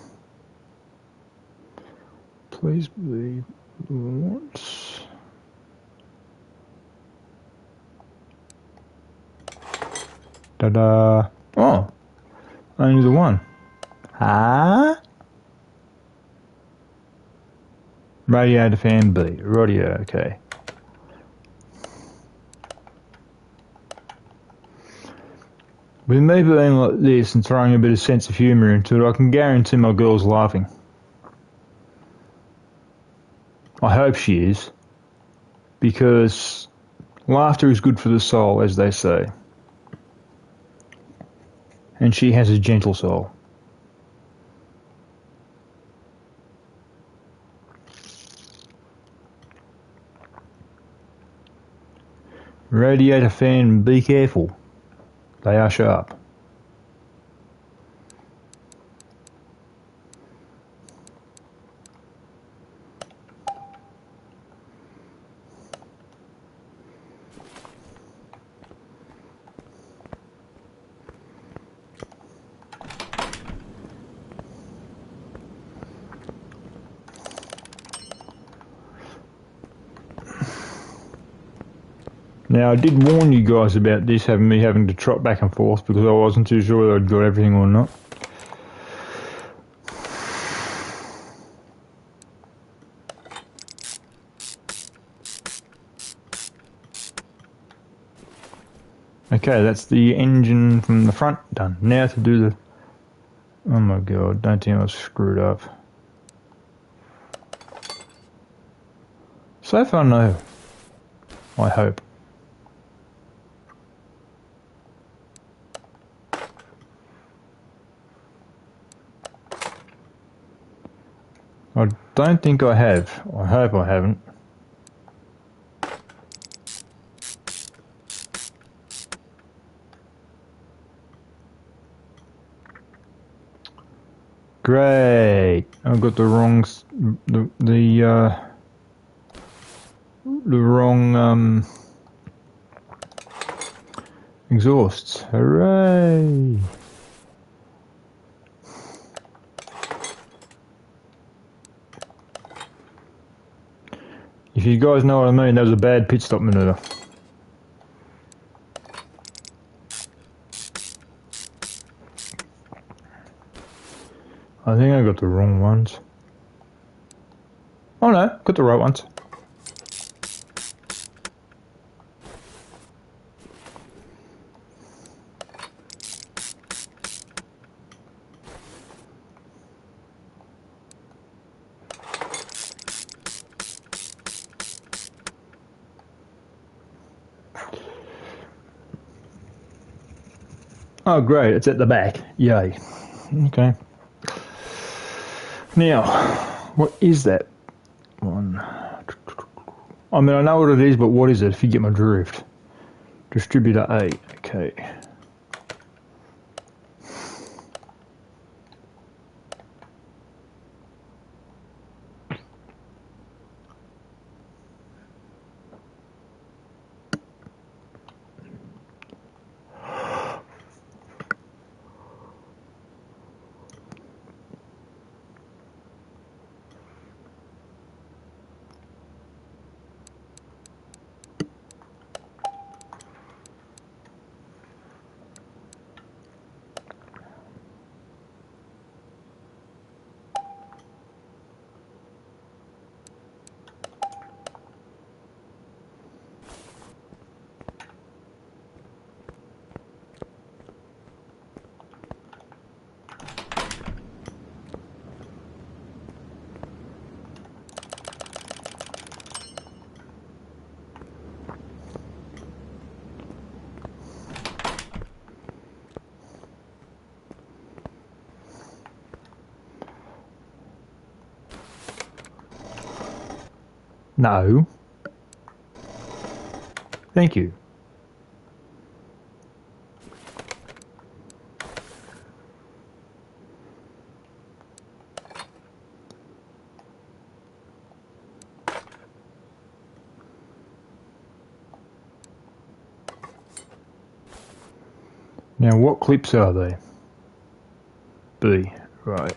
please be once. Ta-da! Oh, only the one. Huh? Radiator fan B. Radio, okay. With me being like this and throwing a bit of sense of humour into it, I can guarantee my girl's laughing. I hope she is. Because laughter is good for the soul, as they say. And she has a gentle soul. Radiator fan, be careful. They are sharp. Now, I did warn you guys about this, me having to trot back and forth because I wasn't too sure whether I'd got everything or not. Okay, that's the engine from the front done. Now to do the... Oh my god, don't think I was screwed up. So far, no. I hope. I don't think I have. I hope I haven't. Great. I've got the wrong exhausts. Hooray! If you guys know what I mean, that was a bad pit stop maneuver. I think I got the wrong ones. Oh no, got the right ones. Oh great, it's at the back. Yay. Okay. Now, what is that one? I mean, I know what it is, but what is it, if you get my drift? Distributor 8, okay. No. Thank you. Now, what clips are they? B. Right.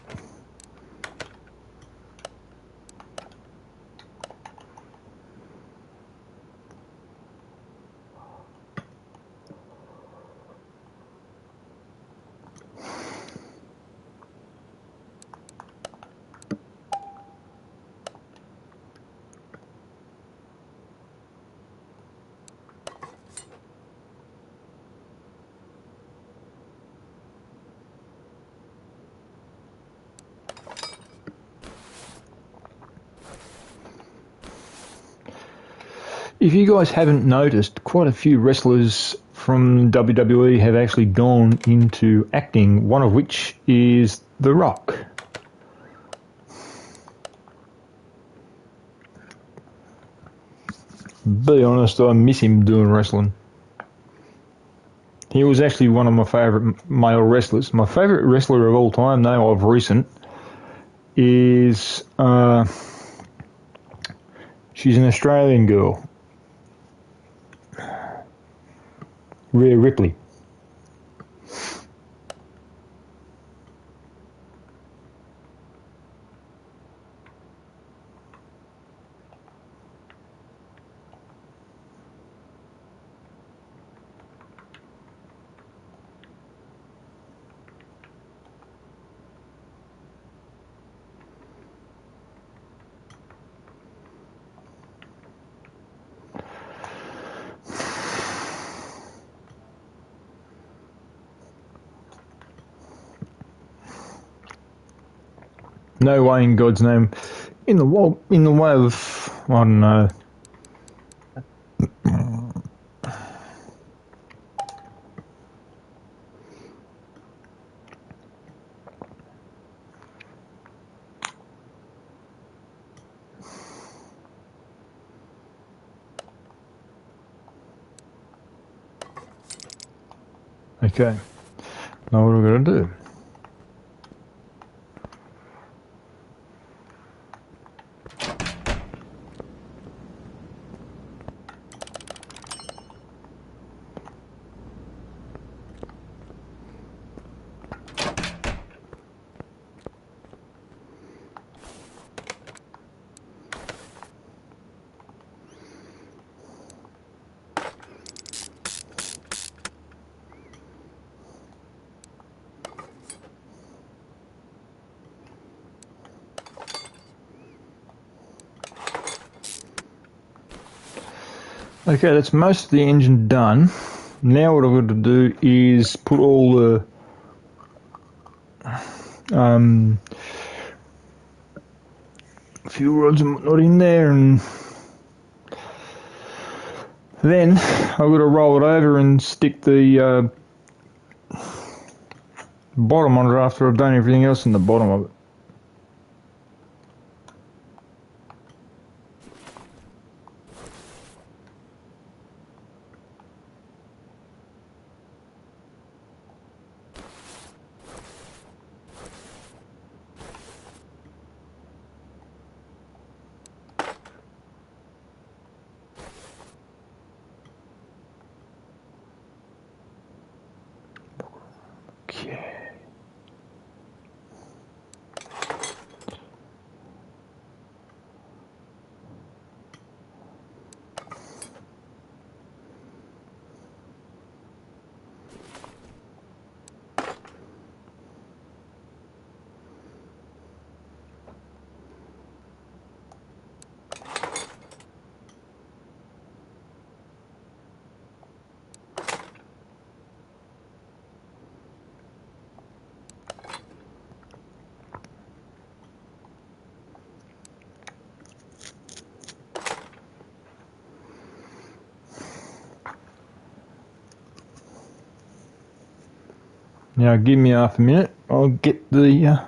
If you guys haven't noticed, quite a few wrestlers from WWE have actually gone into acting, one of which is The Rock. Be honest, I miss him doing wrestling. He was actually one of my favourite male wrestlers. My favourite wrestler of all time, though, of recent, is... she's an Australian girl. Rhea Ripley. No way in God's name. In the way of, I don't know. Okay. Now what are we going to do? Okay, that's most of the engine done. Now what I've got to do is put all the fuel rods and whatnot in there, and then I've got to roll it over and stick the bottom on it after I've done everything else in the bottom of it. Okay. Now give me half a minute, I'll get the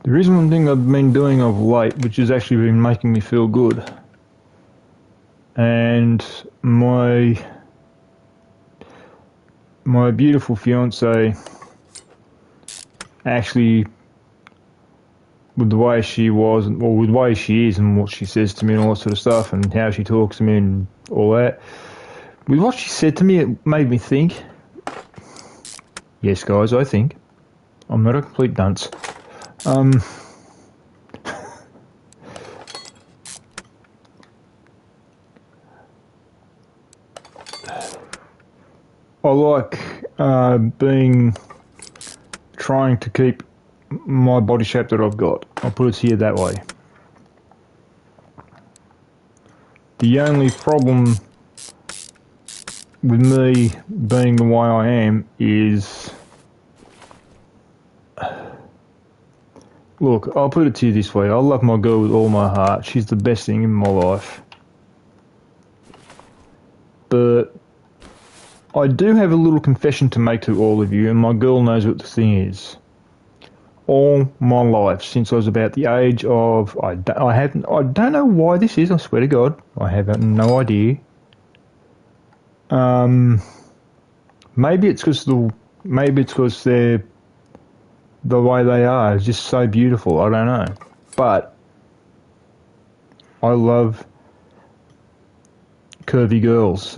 There is one thing I've been doing of late, which has actually been making me feel good. And my beautiful fiance actually, with the way she was, or with the way she is and what she says to me and all that sort of stuff, and how she talks to me and all that, with what she said to me, it made me think. Yes, guys, I think. I'm not a complete dunce. I like trying to keep my body shape that I've got. I'll put it here that way. The only problem with me being the way I am is, look, I'll put it to you this way. I love my girl with all my heart. She's the best thing in my life. But I do have a little confession to make to all of you, and my girl knows what the thing is. All my life, since I was about the age of, I don't know why this is, I swear to God, I have no idea. Maybe it's because they're the way they are, it's just so beautiful, I don't know. But I love curvy girls.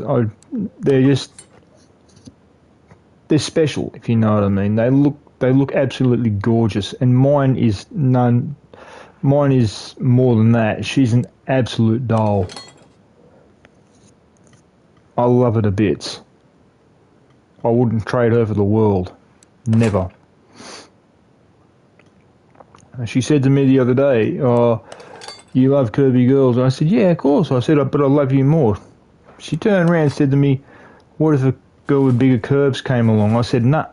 They're special, if you know what I mean. They look absolutely gorgeous, and mine is more than that. She's an absolute doll. I love her to bits. I wouldn't trade her for the world. Never. She said to me the other day, "Oh, you love curvy girls." And I said, "Yeah, of course." I said, "But I love you more." She turned around and said to me, "What if a girl with bigger curves came along?" I said, "Nah."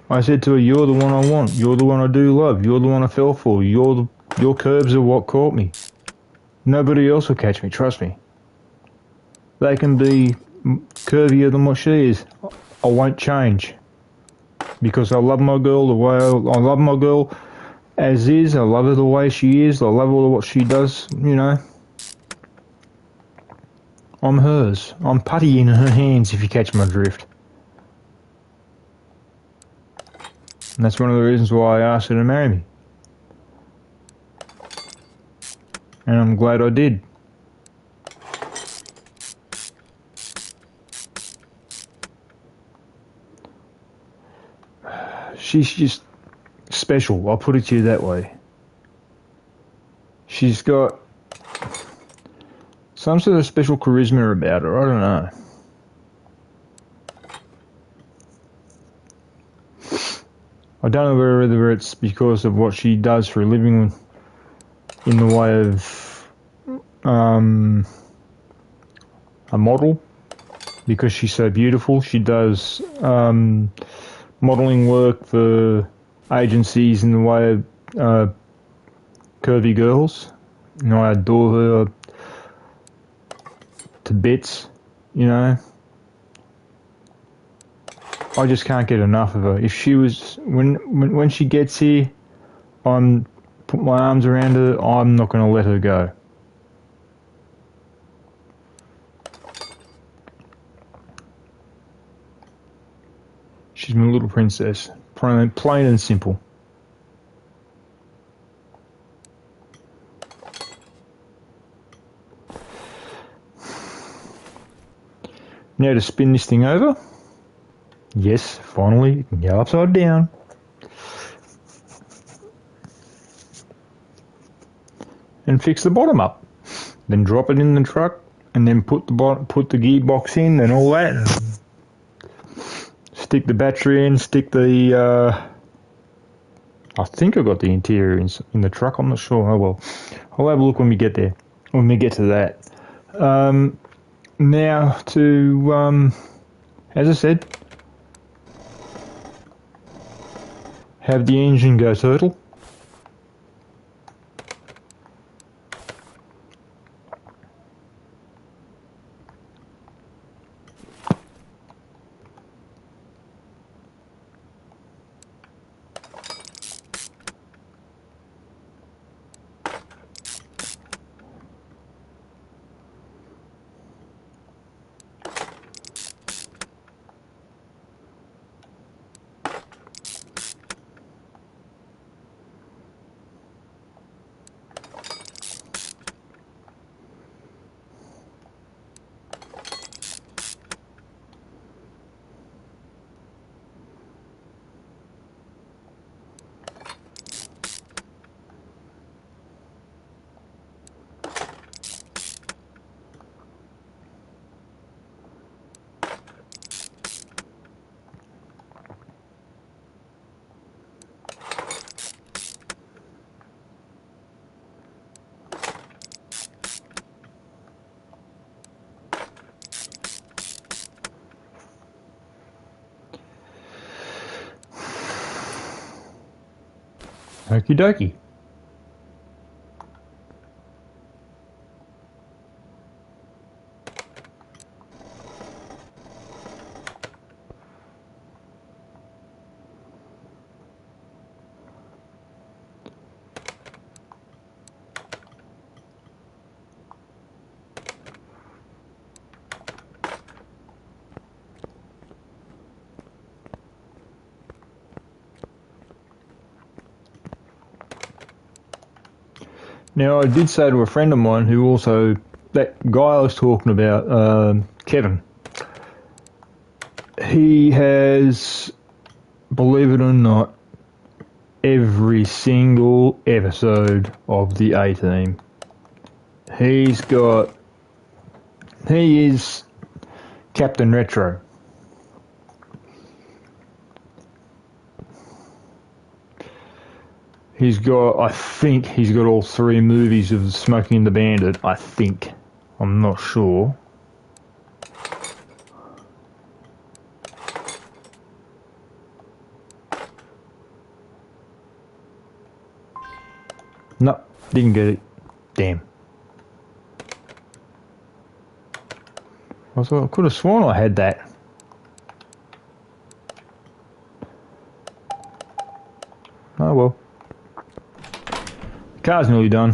I said to her, "You're the one I want. You're the one I do love. You're the one I fell for. Your curves are what caught me. Nobody else will catch me, trust me. They can be curvier than what she is. I won't change. Because I love my girl the way I love my girl as is. I love her the way she is. I love all of what she does, you know. I'm hers. I'm putty in her hands, if you catch my drift. And that's one of the reasons why I asked her to marry me. And I'm glad I did. She's just special, I'll put it to you that way. She's got some sort of special charisma about her, I don't know. I don't know whether it's because of what she does for a living in the way of a model, because she's so beautiful. She does modelling work for agencies in the way of curvy girls. You know, I adore her to bits, you know. I just can't get enough of her. If she was, when she gets here, I'm put my arms around her, I'm not going to let her go. She's my little princess, plain and simple. Now to spin this thing over. Yes, finally, it can go upside down. And fix the bottom up. Then drop it in the truck, and then put the gearbox in and all that. And stick the battery in, stick the... I think I got the interior in the truck, I'm not sure. Oh well. I'll have a look when we get there. When we get to that. Now to... as I said... have the engine go turtle. Okie dokie. Now, I did say to a friend of mine who also, that guy I was talking about, Kevin, he has, believe it or not, every single episode of the A-Team. He is Captain Retro. I think he's got all 3 movies of Smokey and the Bandit, I think. I'm not sure. No, didn't get it. Damn. I could have sworn I had that. Oh well. Car's nearly done.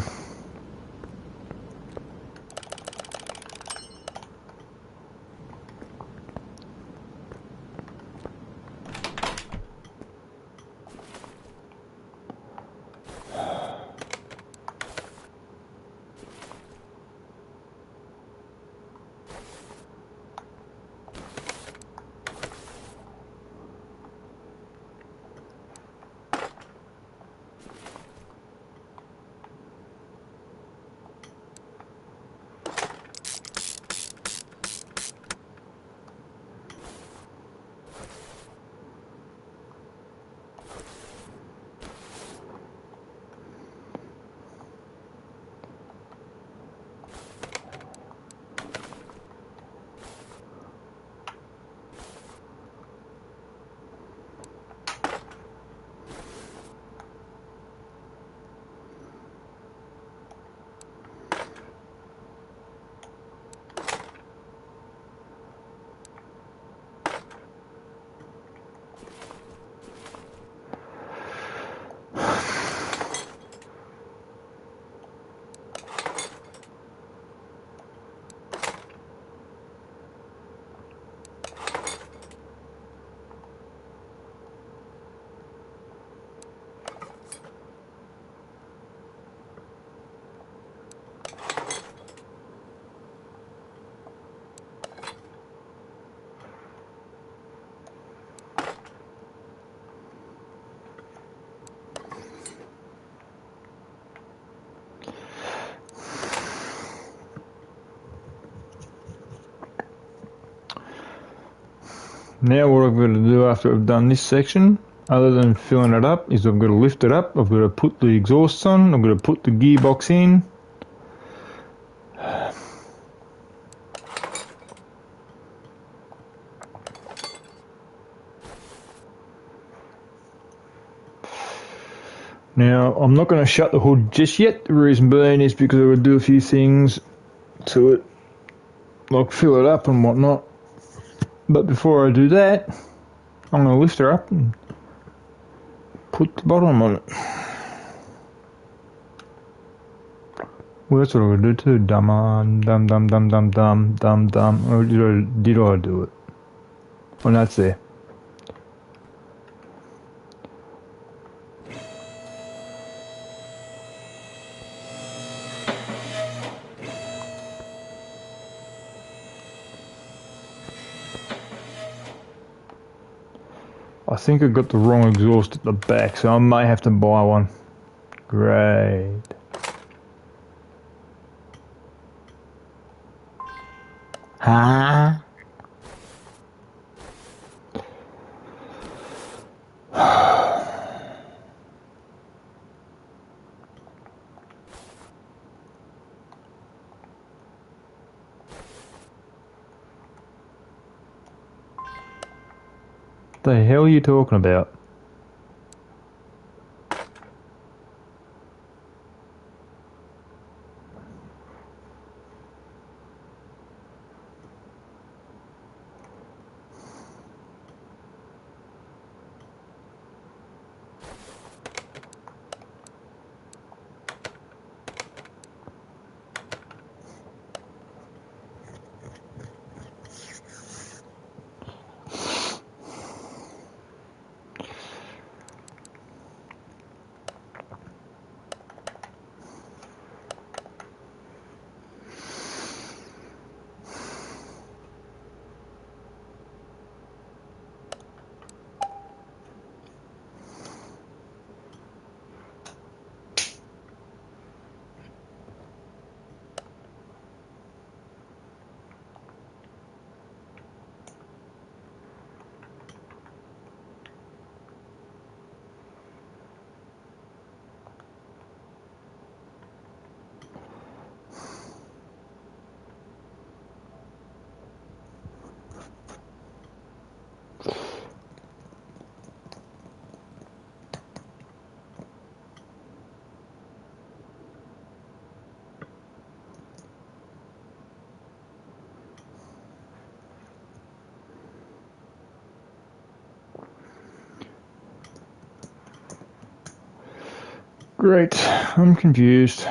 Now what I've got to do after I've done this section, other than filling it up, is I've got to lift it up, I've got to put the exhausts on, I've got to put the gearbox in. Now, I'm not going to shut the hood just yet. The reason being is because I would do a few things to it, like fill it up and whatnot. But before I do that, I'm going to lift her up and put the bottom on it. Well, that's what I'm going to do too. Dum dum dum dum dum dum dum dum. Or did I do it? Oh, no, that's there. I think I got the wrong exhaust at the back, so I may have to buy one. Great. Huh? The hell are you talking about? Great, I'm confused.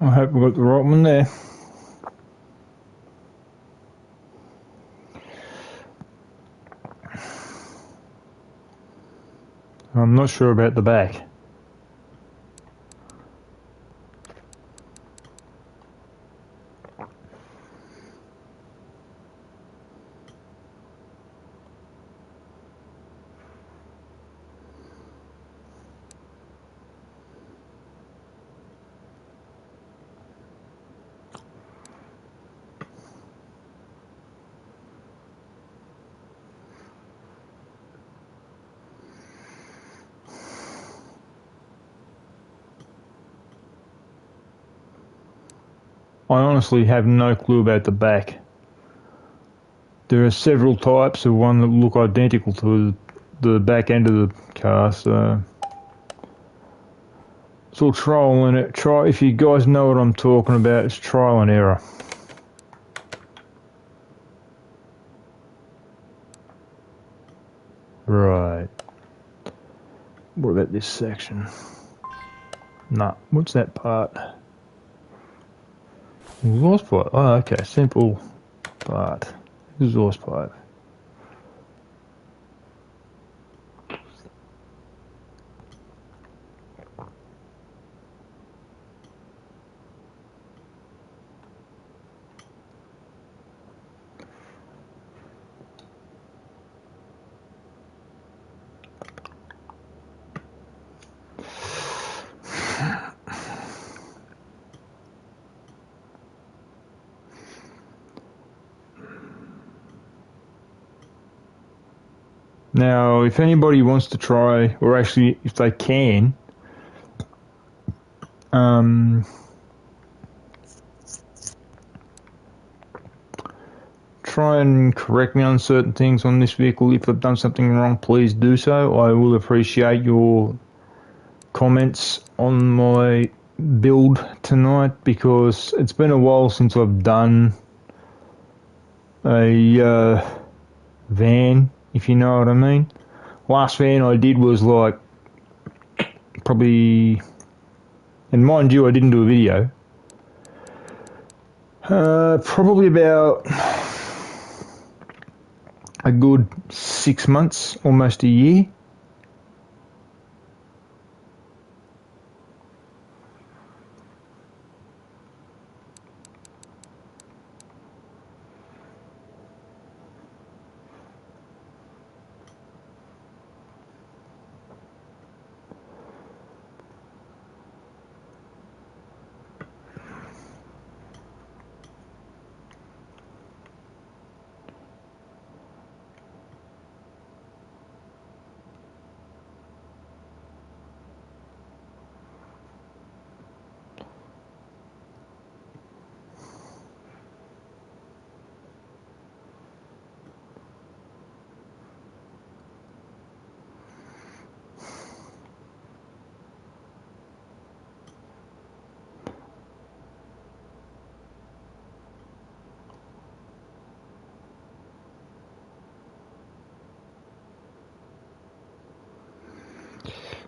I hope we got the right one there. I'm not sure about the back. I honestly have no clue about the back. There are several types of one that look identical to the back end of the car, so it's all trial and it. Try if you guys know what I'm talking about. It's trial and error. Right. What about this section? Nah. What's that part? Exhaust pipe. Oh, okay. Simple part. Exhaust pipe. Now, if anybody wants to try, or actually if they can, try and correct me on certain things on this vehicle. If I've done something wrong, please do so. I will appreciate your comments on my build tonight, because it's been a while since I've done a van, if you know what I mean. Last van I did was like probably, and mind you, I didn't do a video, probably about a good 6 months, almost a year.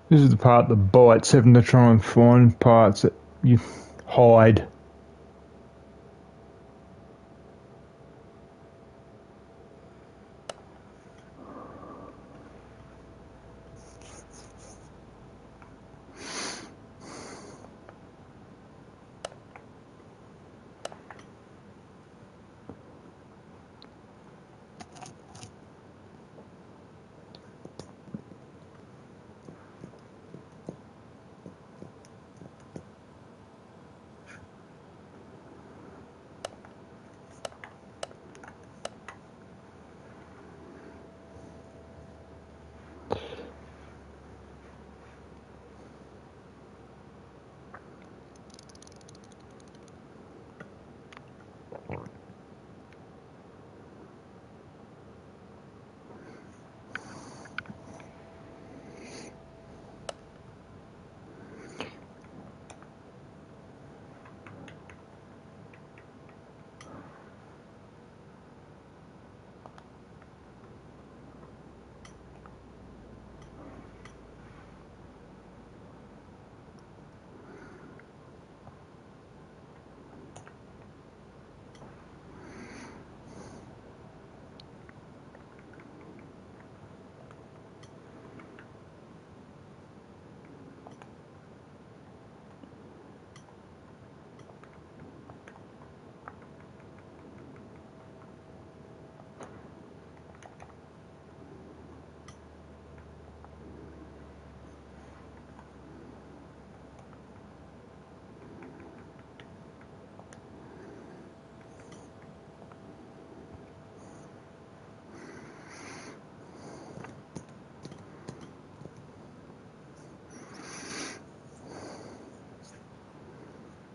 This is the part that bites, having to try and find parts that you hide.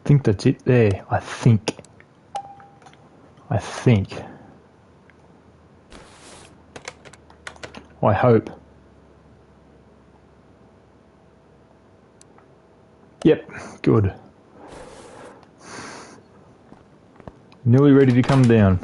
I think that's it there. I think. I hope. Yep, good. Nearly ready to come down.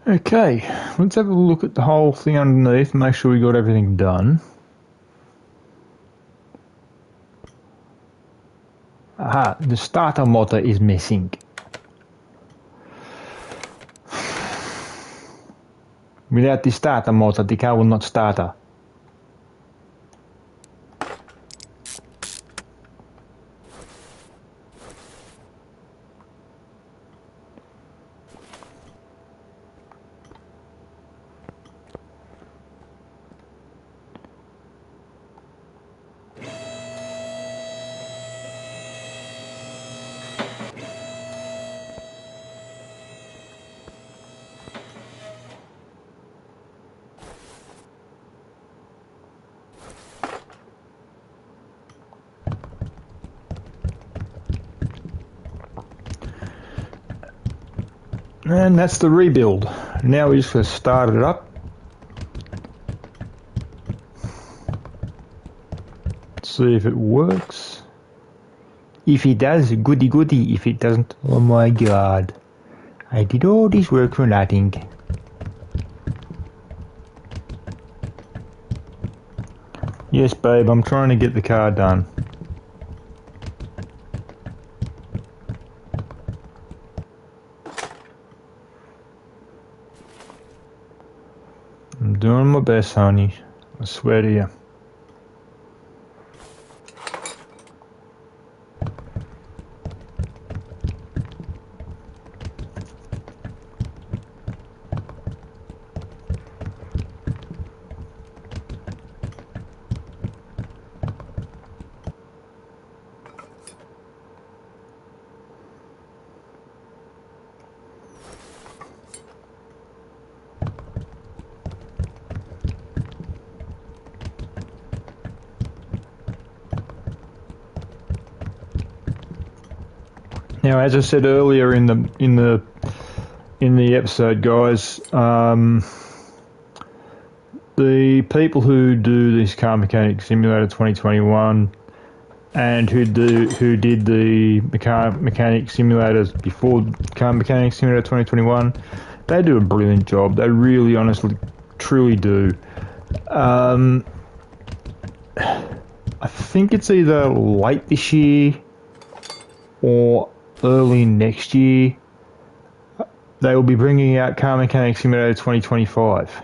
Okay, let's have a look at the whole thing underneath, make sure we got everything done. Aha, the starter motor is missing. Without the starter motor, the car will not start. And that's the rebuild. Now we just got to start it up. See if it works. If it does, goody goody. If it doesn't, oh my god. I did all this work for nothing. Yes, babe, I'm trying to get the car done. I'm doing my best, honey. I swear to you. Now, as I said earlier in the episode, guys, the people who do this Car Mechanic Simulator 2021 and who did the Car Mechanic Simulators before Car Mechanic Simulator 2021, they do a brilliant job. They really, honestly, truly do. I think it's either late this year or early next year they will be bringing out Car Mechanic Simulator 2025.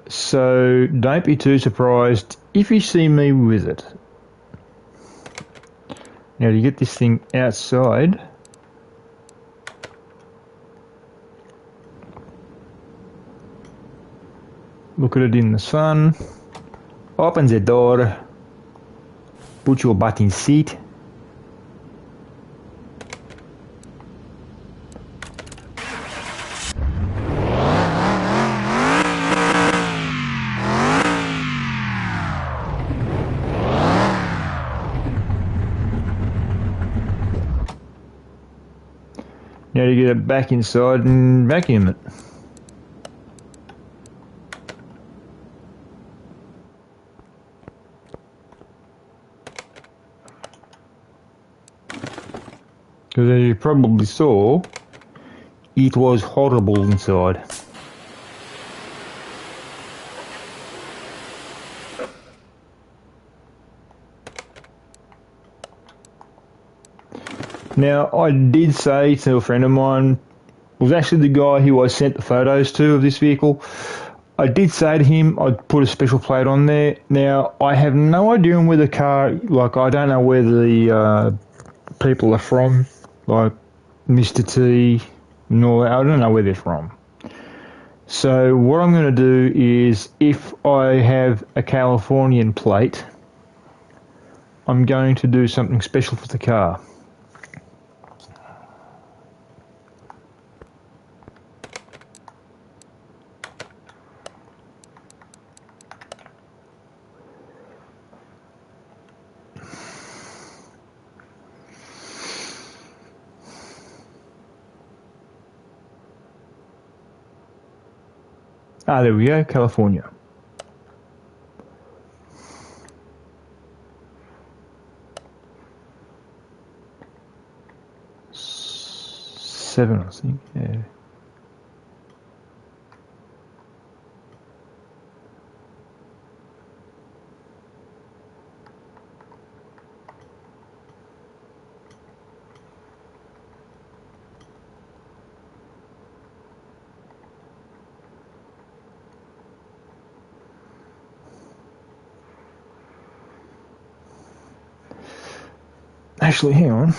So don't be too surprised if you see me with it. Now to get this thing outside, look at it in the sun, open the door, put your butt in seat. Now to get it back inside and vacuum it. Because as you probably saw, it was horrible inside. Now, I did say to a friend of mine, it was actually the guy who I sent the photos to of this vehicle, I did say to him I'd put a special plate on there. Now, I have no idea where the car, like I don't know where the people are from, like Mr. T and all that. I don't know where they're from. So what I'm going to do is, if I have a Californian plate, I'm going to do something special for the car. Ah, there we go, California. 7, I think. Yeah. Actually, hang on.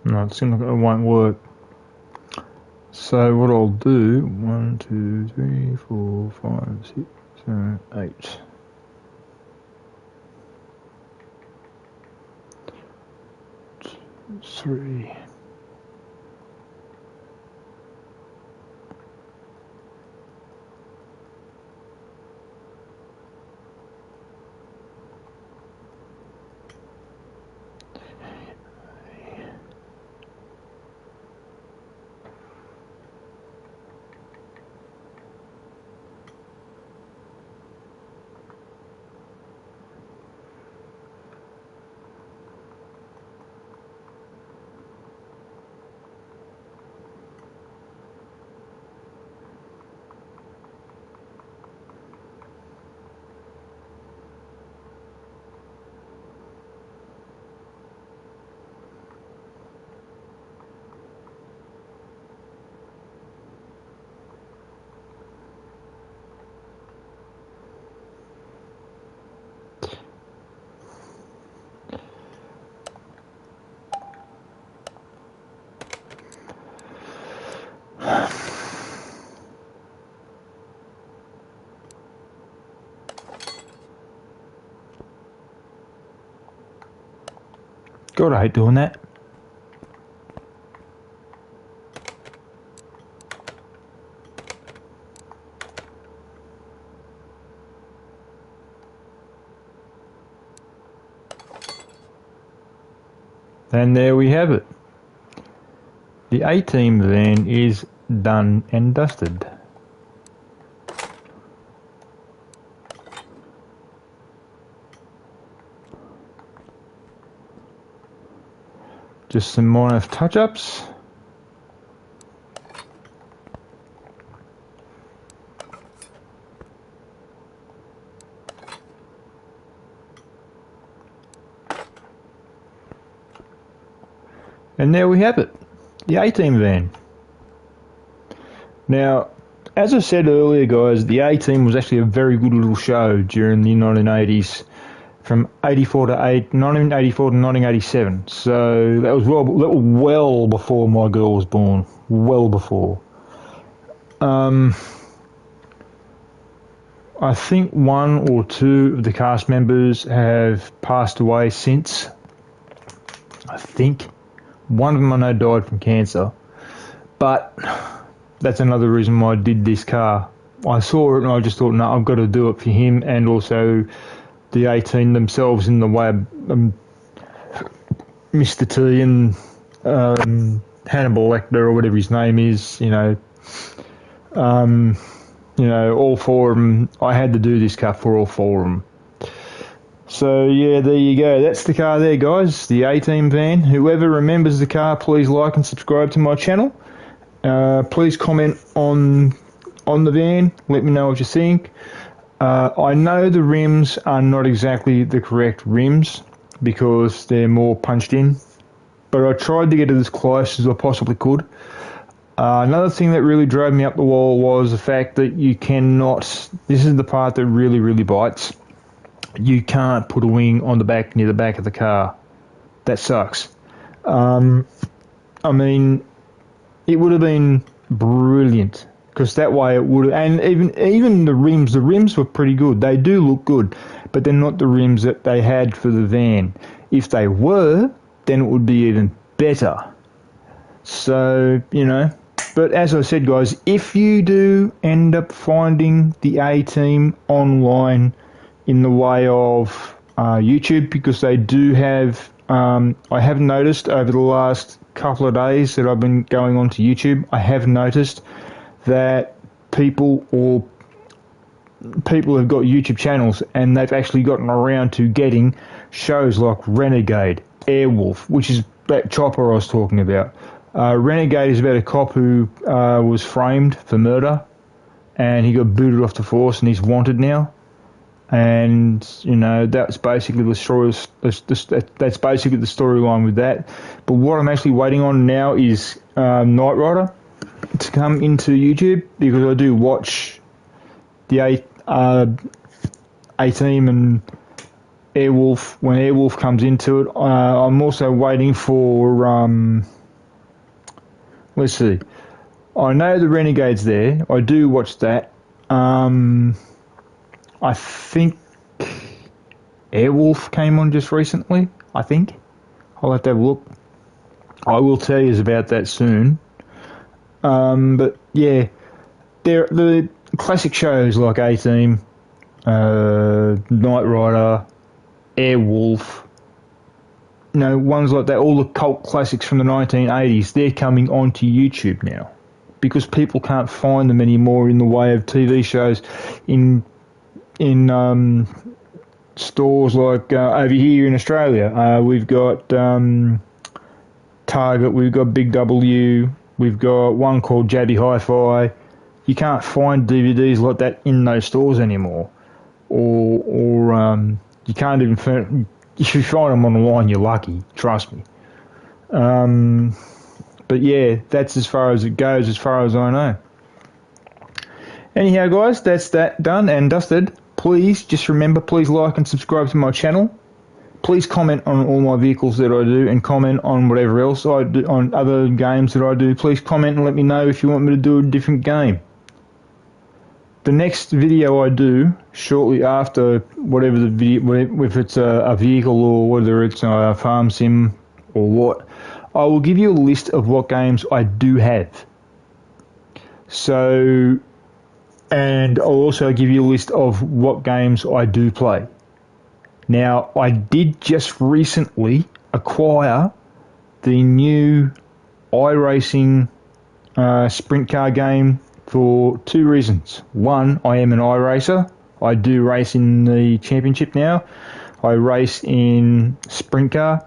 No, it seems like it won't work. So what I'll do, 1, 2, 3, 4, 5, 6, 7, 8. Three. God, I hate doing that. And there we have it. The A-Team van is done and dusted. Just some minor touch-ups. And there we have it, the A-Team van. Now, as I said earlier, guys, the A-Team was actually a very good little show during the 1980s, from 1984 to 1987. So that was well before my girl was born, well before. I think 1 or 2 of the cast members have passed away since. I think one of them I know died from cancer, but that's another reason why I did this car. I saw it and I just thought, no, I've got to do it for him and also the A-Team themselves, in the way of Mr. T and Hannibal Lecter, or whatever his name is, all 4 of them. I had to do this car for all 4 of them. So yeah, there you go. That's the car there, guys. The A-Team van. Whoever remembers the car, please like and subscribe to my channel. Please comment on the van. Let me know what you think. I know the rims are not exactly the correct rims because they're more punched in, but I tried to get it as close as I possibly could. Another thing that really drove me up the wall was the fact that you cannot, this is the part that really, really bites, you can't put a wing on the back, near the back of the car. That sucks. I mean, it would have been brilliant, because that way it would, and even the rims were pretty good. They do look good, but they're not the rims that they had for the van. If they were, then it would be even better. So, but as I said, guys, if you do end up finding the A-Team online in the way of YouTube, because they do have, I have noticed over the last couple of days that I've been going onto YouTube, I have noticed that people have got YouTube channels and they've actually gotten around to getting shows like Renegade, Airwolf, which is that chopper I was talking about. Renegade is about a cop who was framed for murder, and he got booted off the force, and he's wanted now. And that's basically the story. That's basically the storyline with that. But what I'm actually waiting on now is Knight Rider to come into YouTube, because I do watch the A-Team and Airwolf. When Airwolf comes into it, I'm also waiting for let's see. I know the Renegade's there. I do watch that. I think Airwolf came on just recently. I think I'll have to have a look. I will tell you about that soon. But yeah, the classic shows like A-Team, Knight Rider, Airwolf, ones like that, all the cult classics from the 1980s, they're coming onto YouTube now, because people can't find them anymore in the way of TV shows in stores like over here in Australia. We've got Target, we've got Big W, we've got one called Jabby Hi-Fi. You can't find DVDs like that in those stores anymore, or you can't even find. If you find them online, you're lucky. Trust me. But yeah, that's as far as it goes, as far as I know. Anyhow, guys, that's that done and dusted. Please just remember, please like and subscribe to my channel. Please comment on all my vehicles that I do, and comment on whatever else I do, on other games that I do. Please comment and let me know if you want me to do a different game. The next video I do, shortly after whatever the video, if it's a vehicle or whether it's a farm sim or what, I will give you a list of what games I do have. So, and I'll also give you a list of what games I do play. Now, I did just recently acquire the new iRacing sprint car game for two reasons. One, I am an iRacer. I do race in the championship now. I race in sprint car.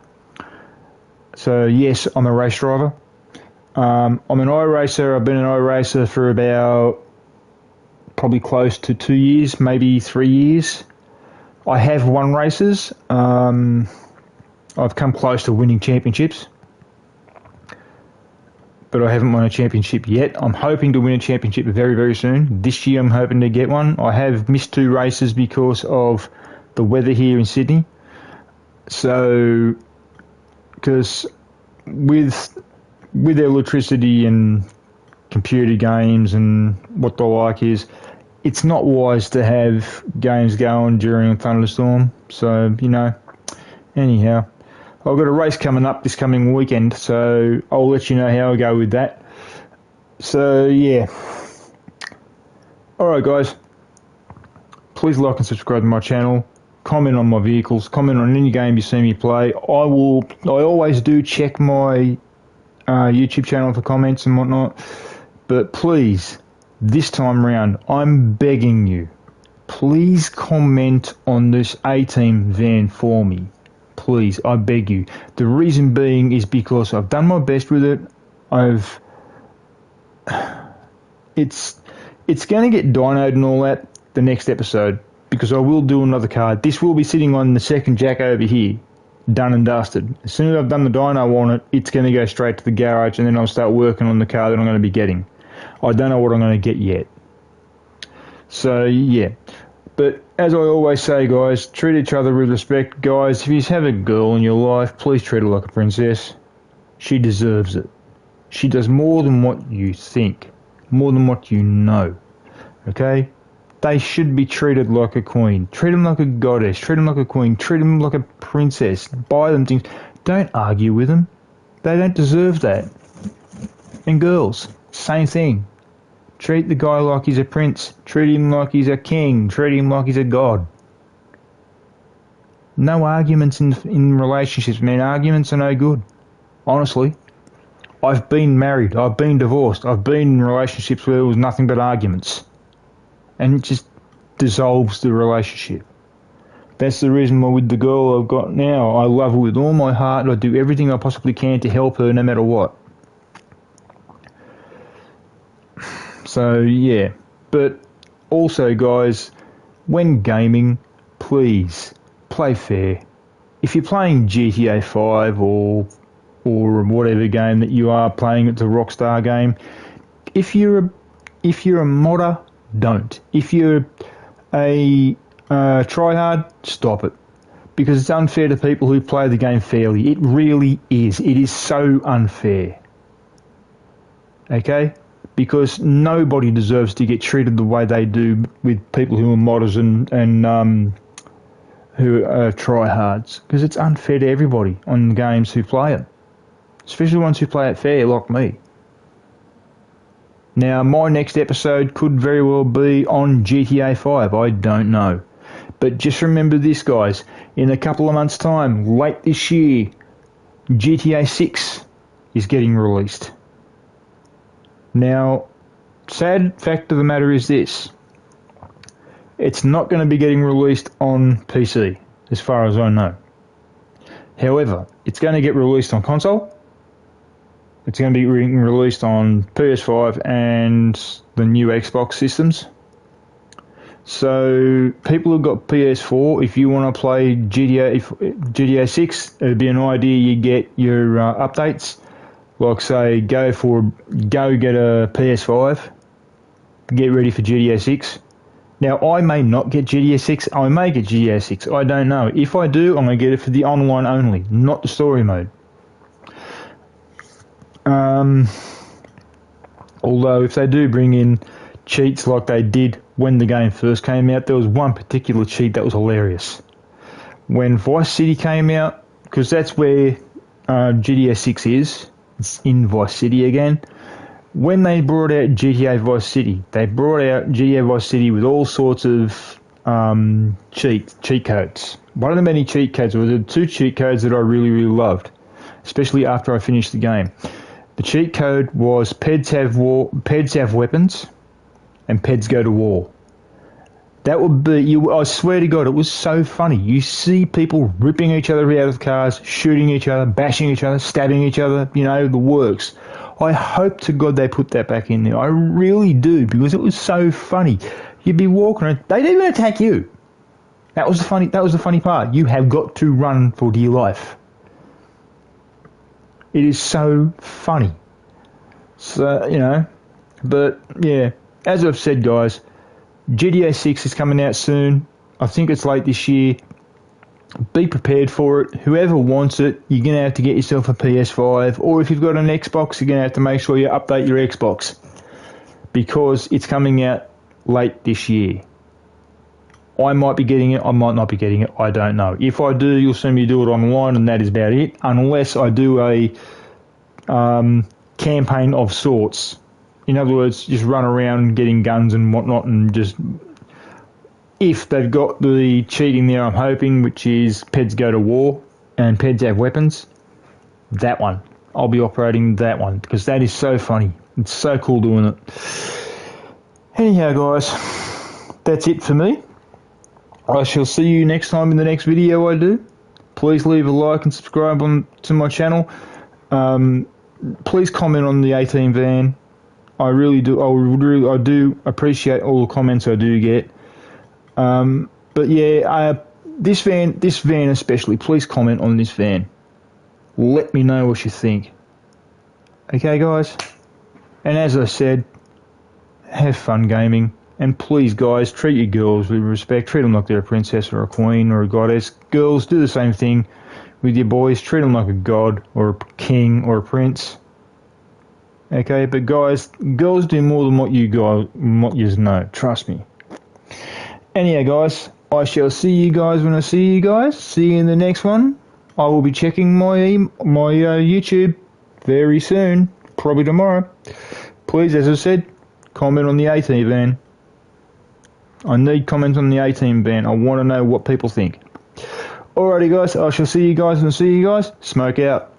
So yes, I'm a race driver. I'm an iRacer. I've been an iRacer for about probably close to 2 years, maybe 3 years. I have won races. I've come close to winning championships, but I haven't won a championship yet. I'm hoping to win a championship very, very soon. This year I'm hoping to get one. I have missed 2 races because of the weather here in Sydney. So, because with electricity and computer games and what the like is, it's not wise to have games going during a thunderstorm. So, anyhow, I've got a race coming up this coming weekend, so I'll let you know how I go with that. So, yeah. Alright, guys. Please like and subscribe to my channel. Comment on my vehicles. Comment on any game you see me play. I always do check my YouTube channel for comments and whatnot. But please, this time round, I'm begging you, please comment on this A-Team van for me. Please, I beg you. The reason being is because I've done my best with it. It's going to get dynoed and all that the next episode, because I will do another car. This will be sitting on the second jack over here, done and dusted. As soon as I've done the dyno on it, it's going to go straight to the garage, and then I'll start working on the car that I'm going to be getting. I don't know what I'm going to get yet. So, yeah. But as I always say, guys, treat each other with respect. Guys, if you have a girl in your life, please treat her like a princess. She deserves it. She does more than what you think, more than what you know. Okay? They should be treated like a queen. Treat them like a goddess. Treat them like a queen. Treat them like a princess. Buy them things. Don't argue with them. They don't deserve that. And girls, same thing. Treat the guy like he's a prince. Treat him like he's a king. Treat him like he's a god. No arguments in relationships, man. Arguments are no good. Honestly. I've been married. I've been divorced. I've been in relationships where there was nothing but arguments. And it just dissolves the relationship. That's the reason why with the girl I've got now, I love her with all my heart. I do everything I possibly can to help her no matter what. So, yeah. But also, guys, when gaming, please play fair. If you're playing GTA 5 or whatever game that you are playing, it's a Rockstar game, if you're a modder, don't. If you're a tryhard, stop it. Because it's unfair to people who play the game fairly. It really is. It is so unfair. Okay? Because nobody deserves to get treated the way they do with people who are modders and who are tryhards. Because it's unfair to everybody on the games who play it. Especially the ones who play it fair, like me. Now, my next episode could very well be on GTA 5. I don't know. But just remember this, guys. In a couple of months' time, late this year, GTA 6 is getting released. Now, sad fact of the matter is this. It's not going to be getting released on PC, as far as I know. However, it's going to get released on console. It's going to be released on PS5 and the new Xbox systems. So, people who've got PS4, if you want to play GTA 6, it'd be an idea you get your updates. Like, say, go get a PS5, get ready for GTA 6. Now, I may not get GTA 6, I may get GTA 6, I don't know. If I do, I'm going to get it for the online only, not the story mode. Although, if they do bring in cheats like they did when the game first came out, there was one particular cheat that was hilarious. When Vice City came out, because that's where GTA 6 is, it's in Vice City again. When they brought out GTA Vice City, they brought out GTA Vice City with all sorts of cheat codes. One of the many cheat codes were the two cheat codes that I really, really loved, especially after I finished the game. The cheat code was Peds have weapons, and Peds go to war. That would be, I swear to God, it was so funny. You see people ripping each other out of cars, shooting each other, bashing each other, stabbing each other, the works. I hope to God they put that back in there. I really do, because it was so funny. You'd be walking around, they'd even attack you. That was the funny part. You have got to run for dear life. It is so funny. So, but yeah, as I've said, guys, GTA 6 is coming out soon. I think it's late this year. Be prepared for it. Whoever wants it, you're going to have to get yourself a PS5. Or if you've got an Xbox, you're going to have to make sure you update your Xbox. Because it's coming out late this year. I might be getting it, I might not be getting it, I don't know. If I do, you'll see me do it online, and that is about it. Unless I do a campaign of sorts. In other words, just run around getting guns and whatnot, and just... If they've got the cheating there, I'm hoping, which is Peds go to war and Peds have weapons, that one. I'll be operating that one, because that is so funny. It's so cool doing it. Anyhow, guys, that's it for me. I shall see you next time in the next video I do. Please leave a like and subscribe to my channel. Please comment on the 18 van. I really do. I do appreciate all the comments I do get. But yeah, this van especially, please comment on this van. Let me know what you think. Okay, guys? And as I said, have fun gaming. And please, guys, treat your girls with respect. Treat them like they're a princess or a queen or a goddess. Girls, do the same thing with your boys. Treat them like a god or a king or a prince. Okay, but guys, girls do more than what you know. Trust me. Anyhow, guys, I shall see you guys when I see you guys. See you in the next one. I will be checking my YouTube very soon, probably tomorrow. Please, as I said, comment on the 18 van. I need comments on the 18 van. I want to know what people think. Alrighty, guys. I shall see you guys and see you guys. Smoke out.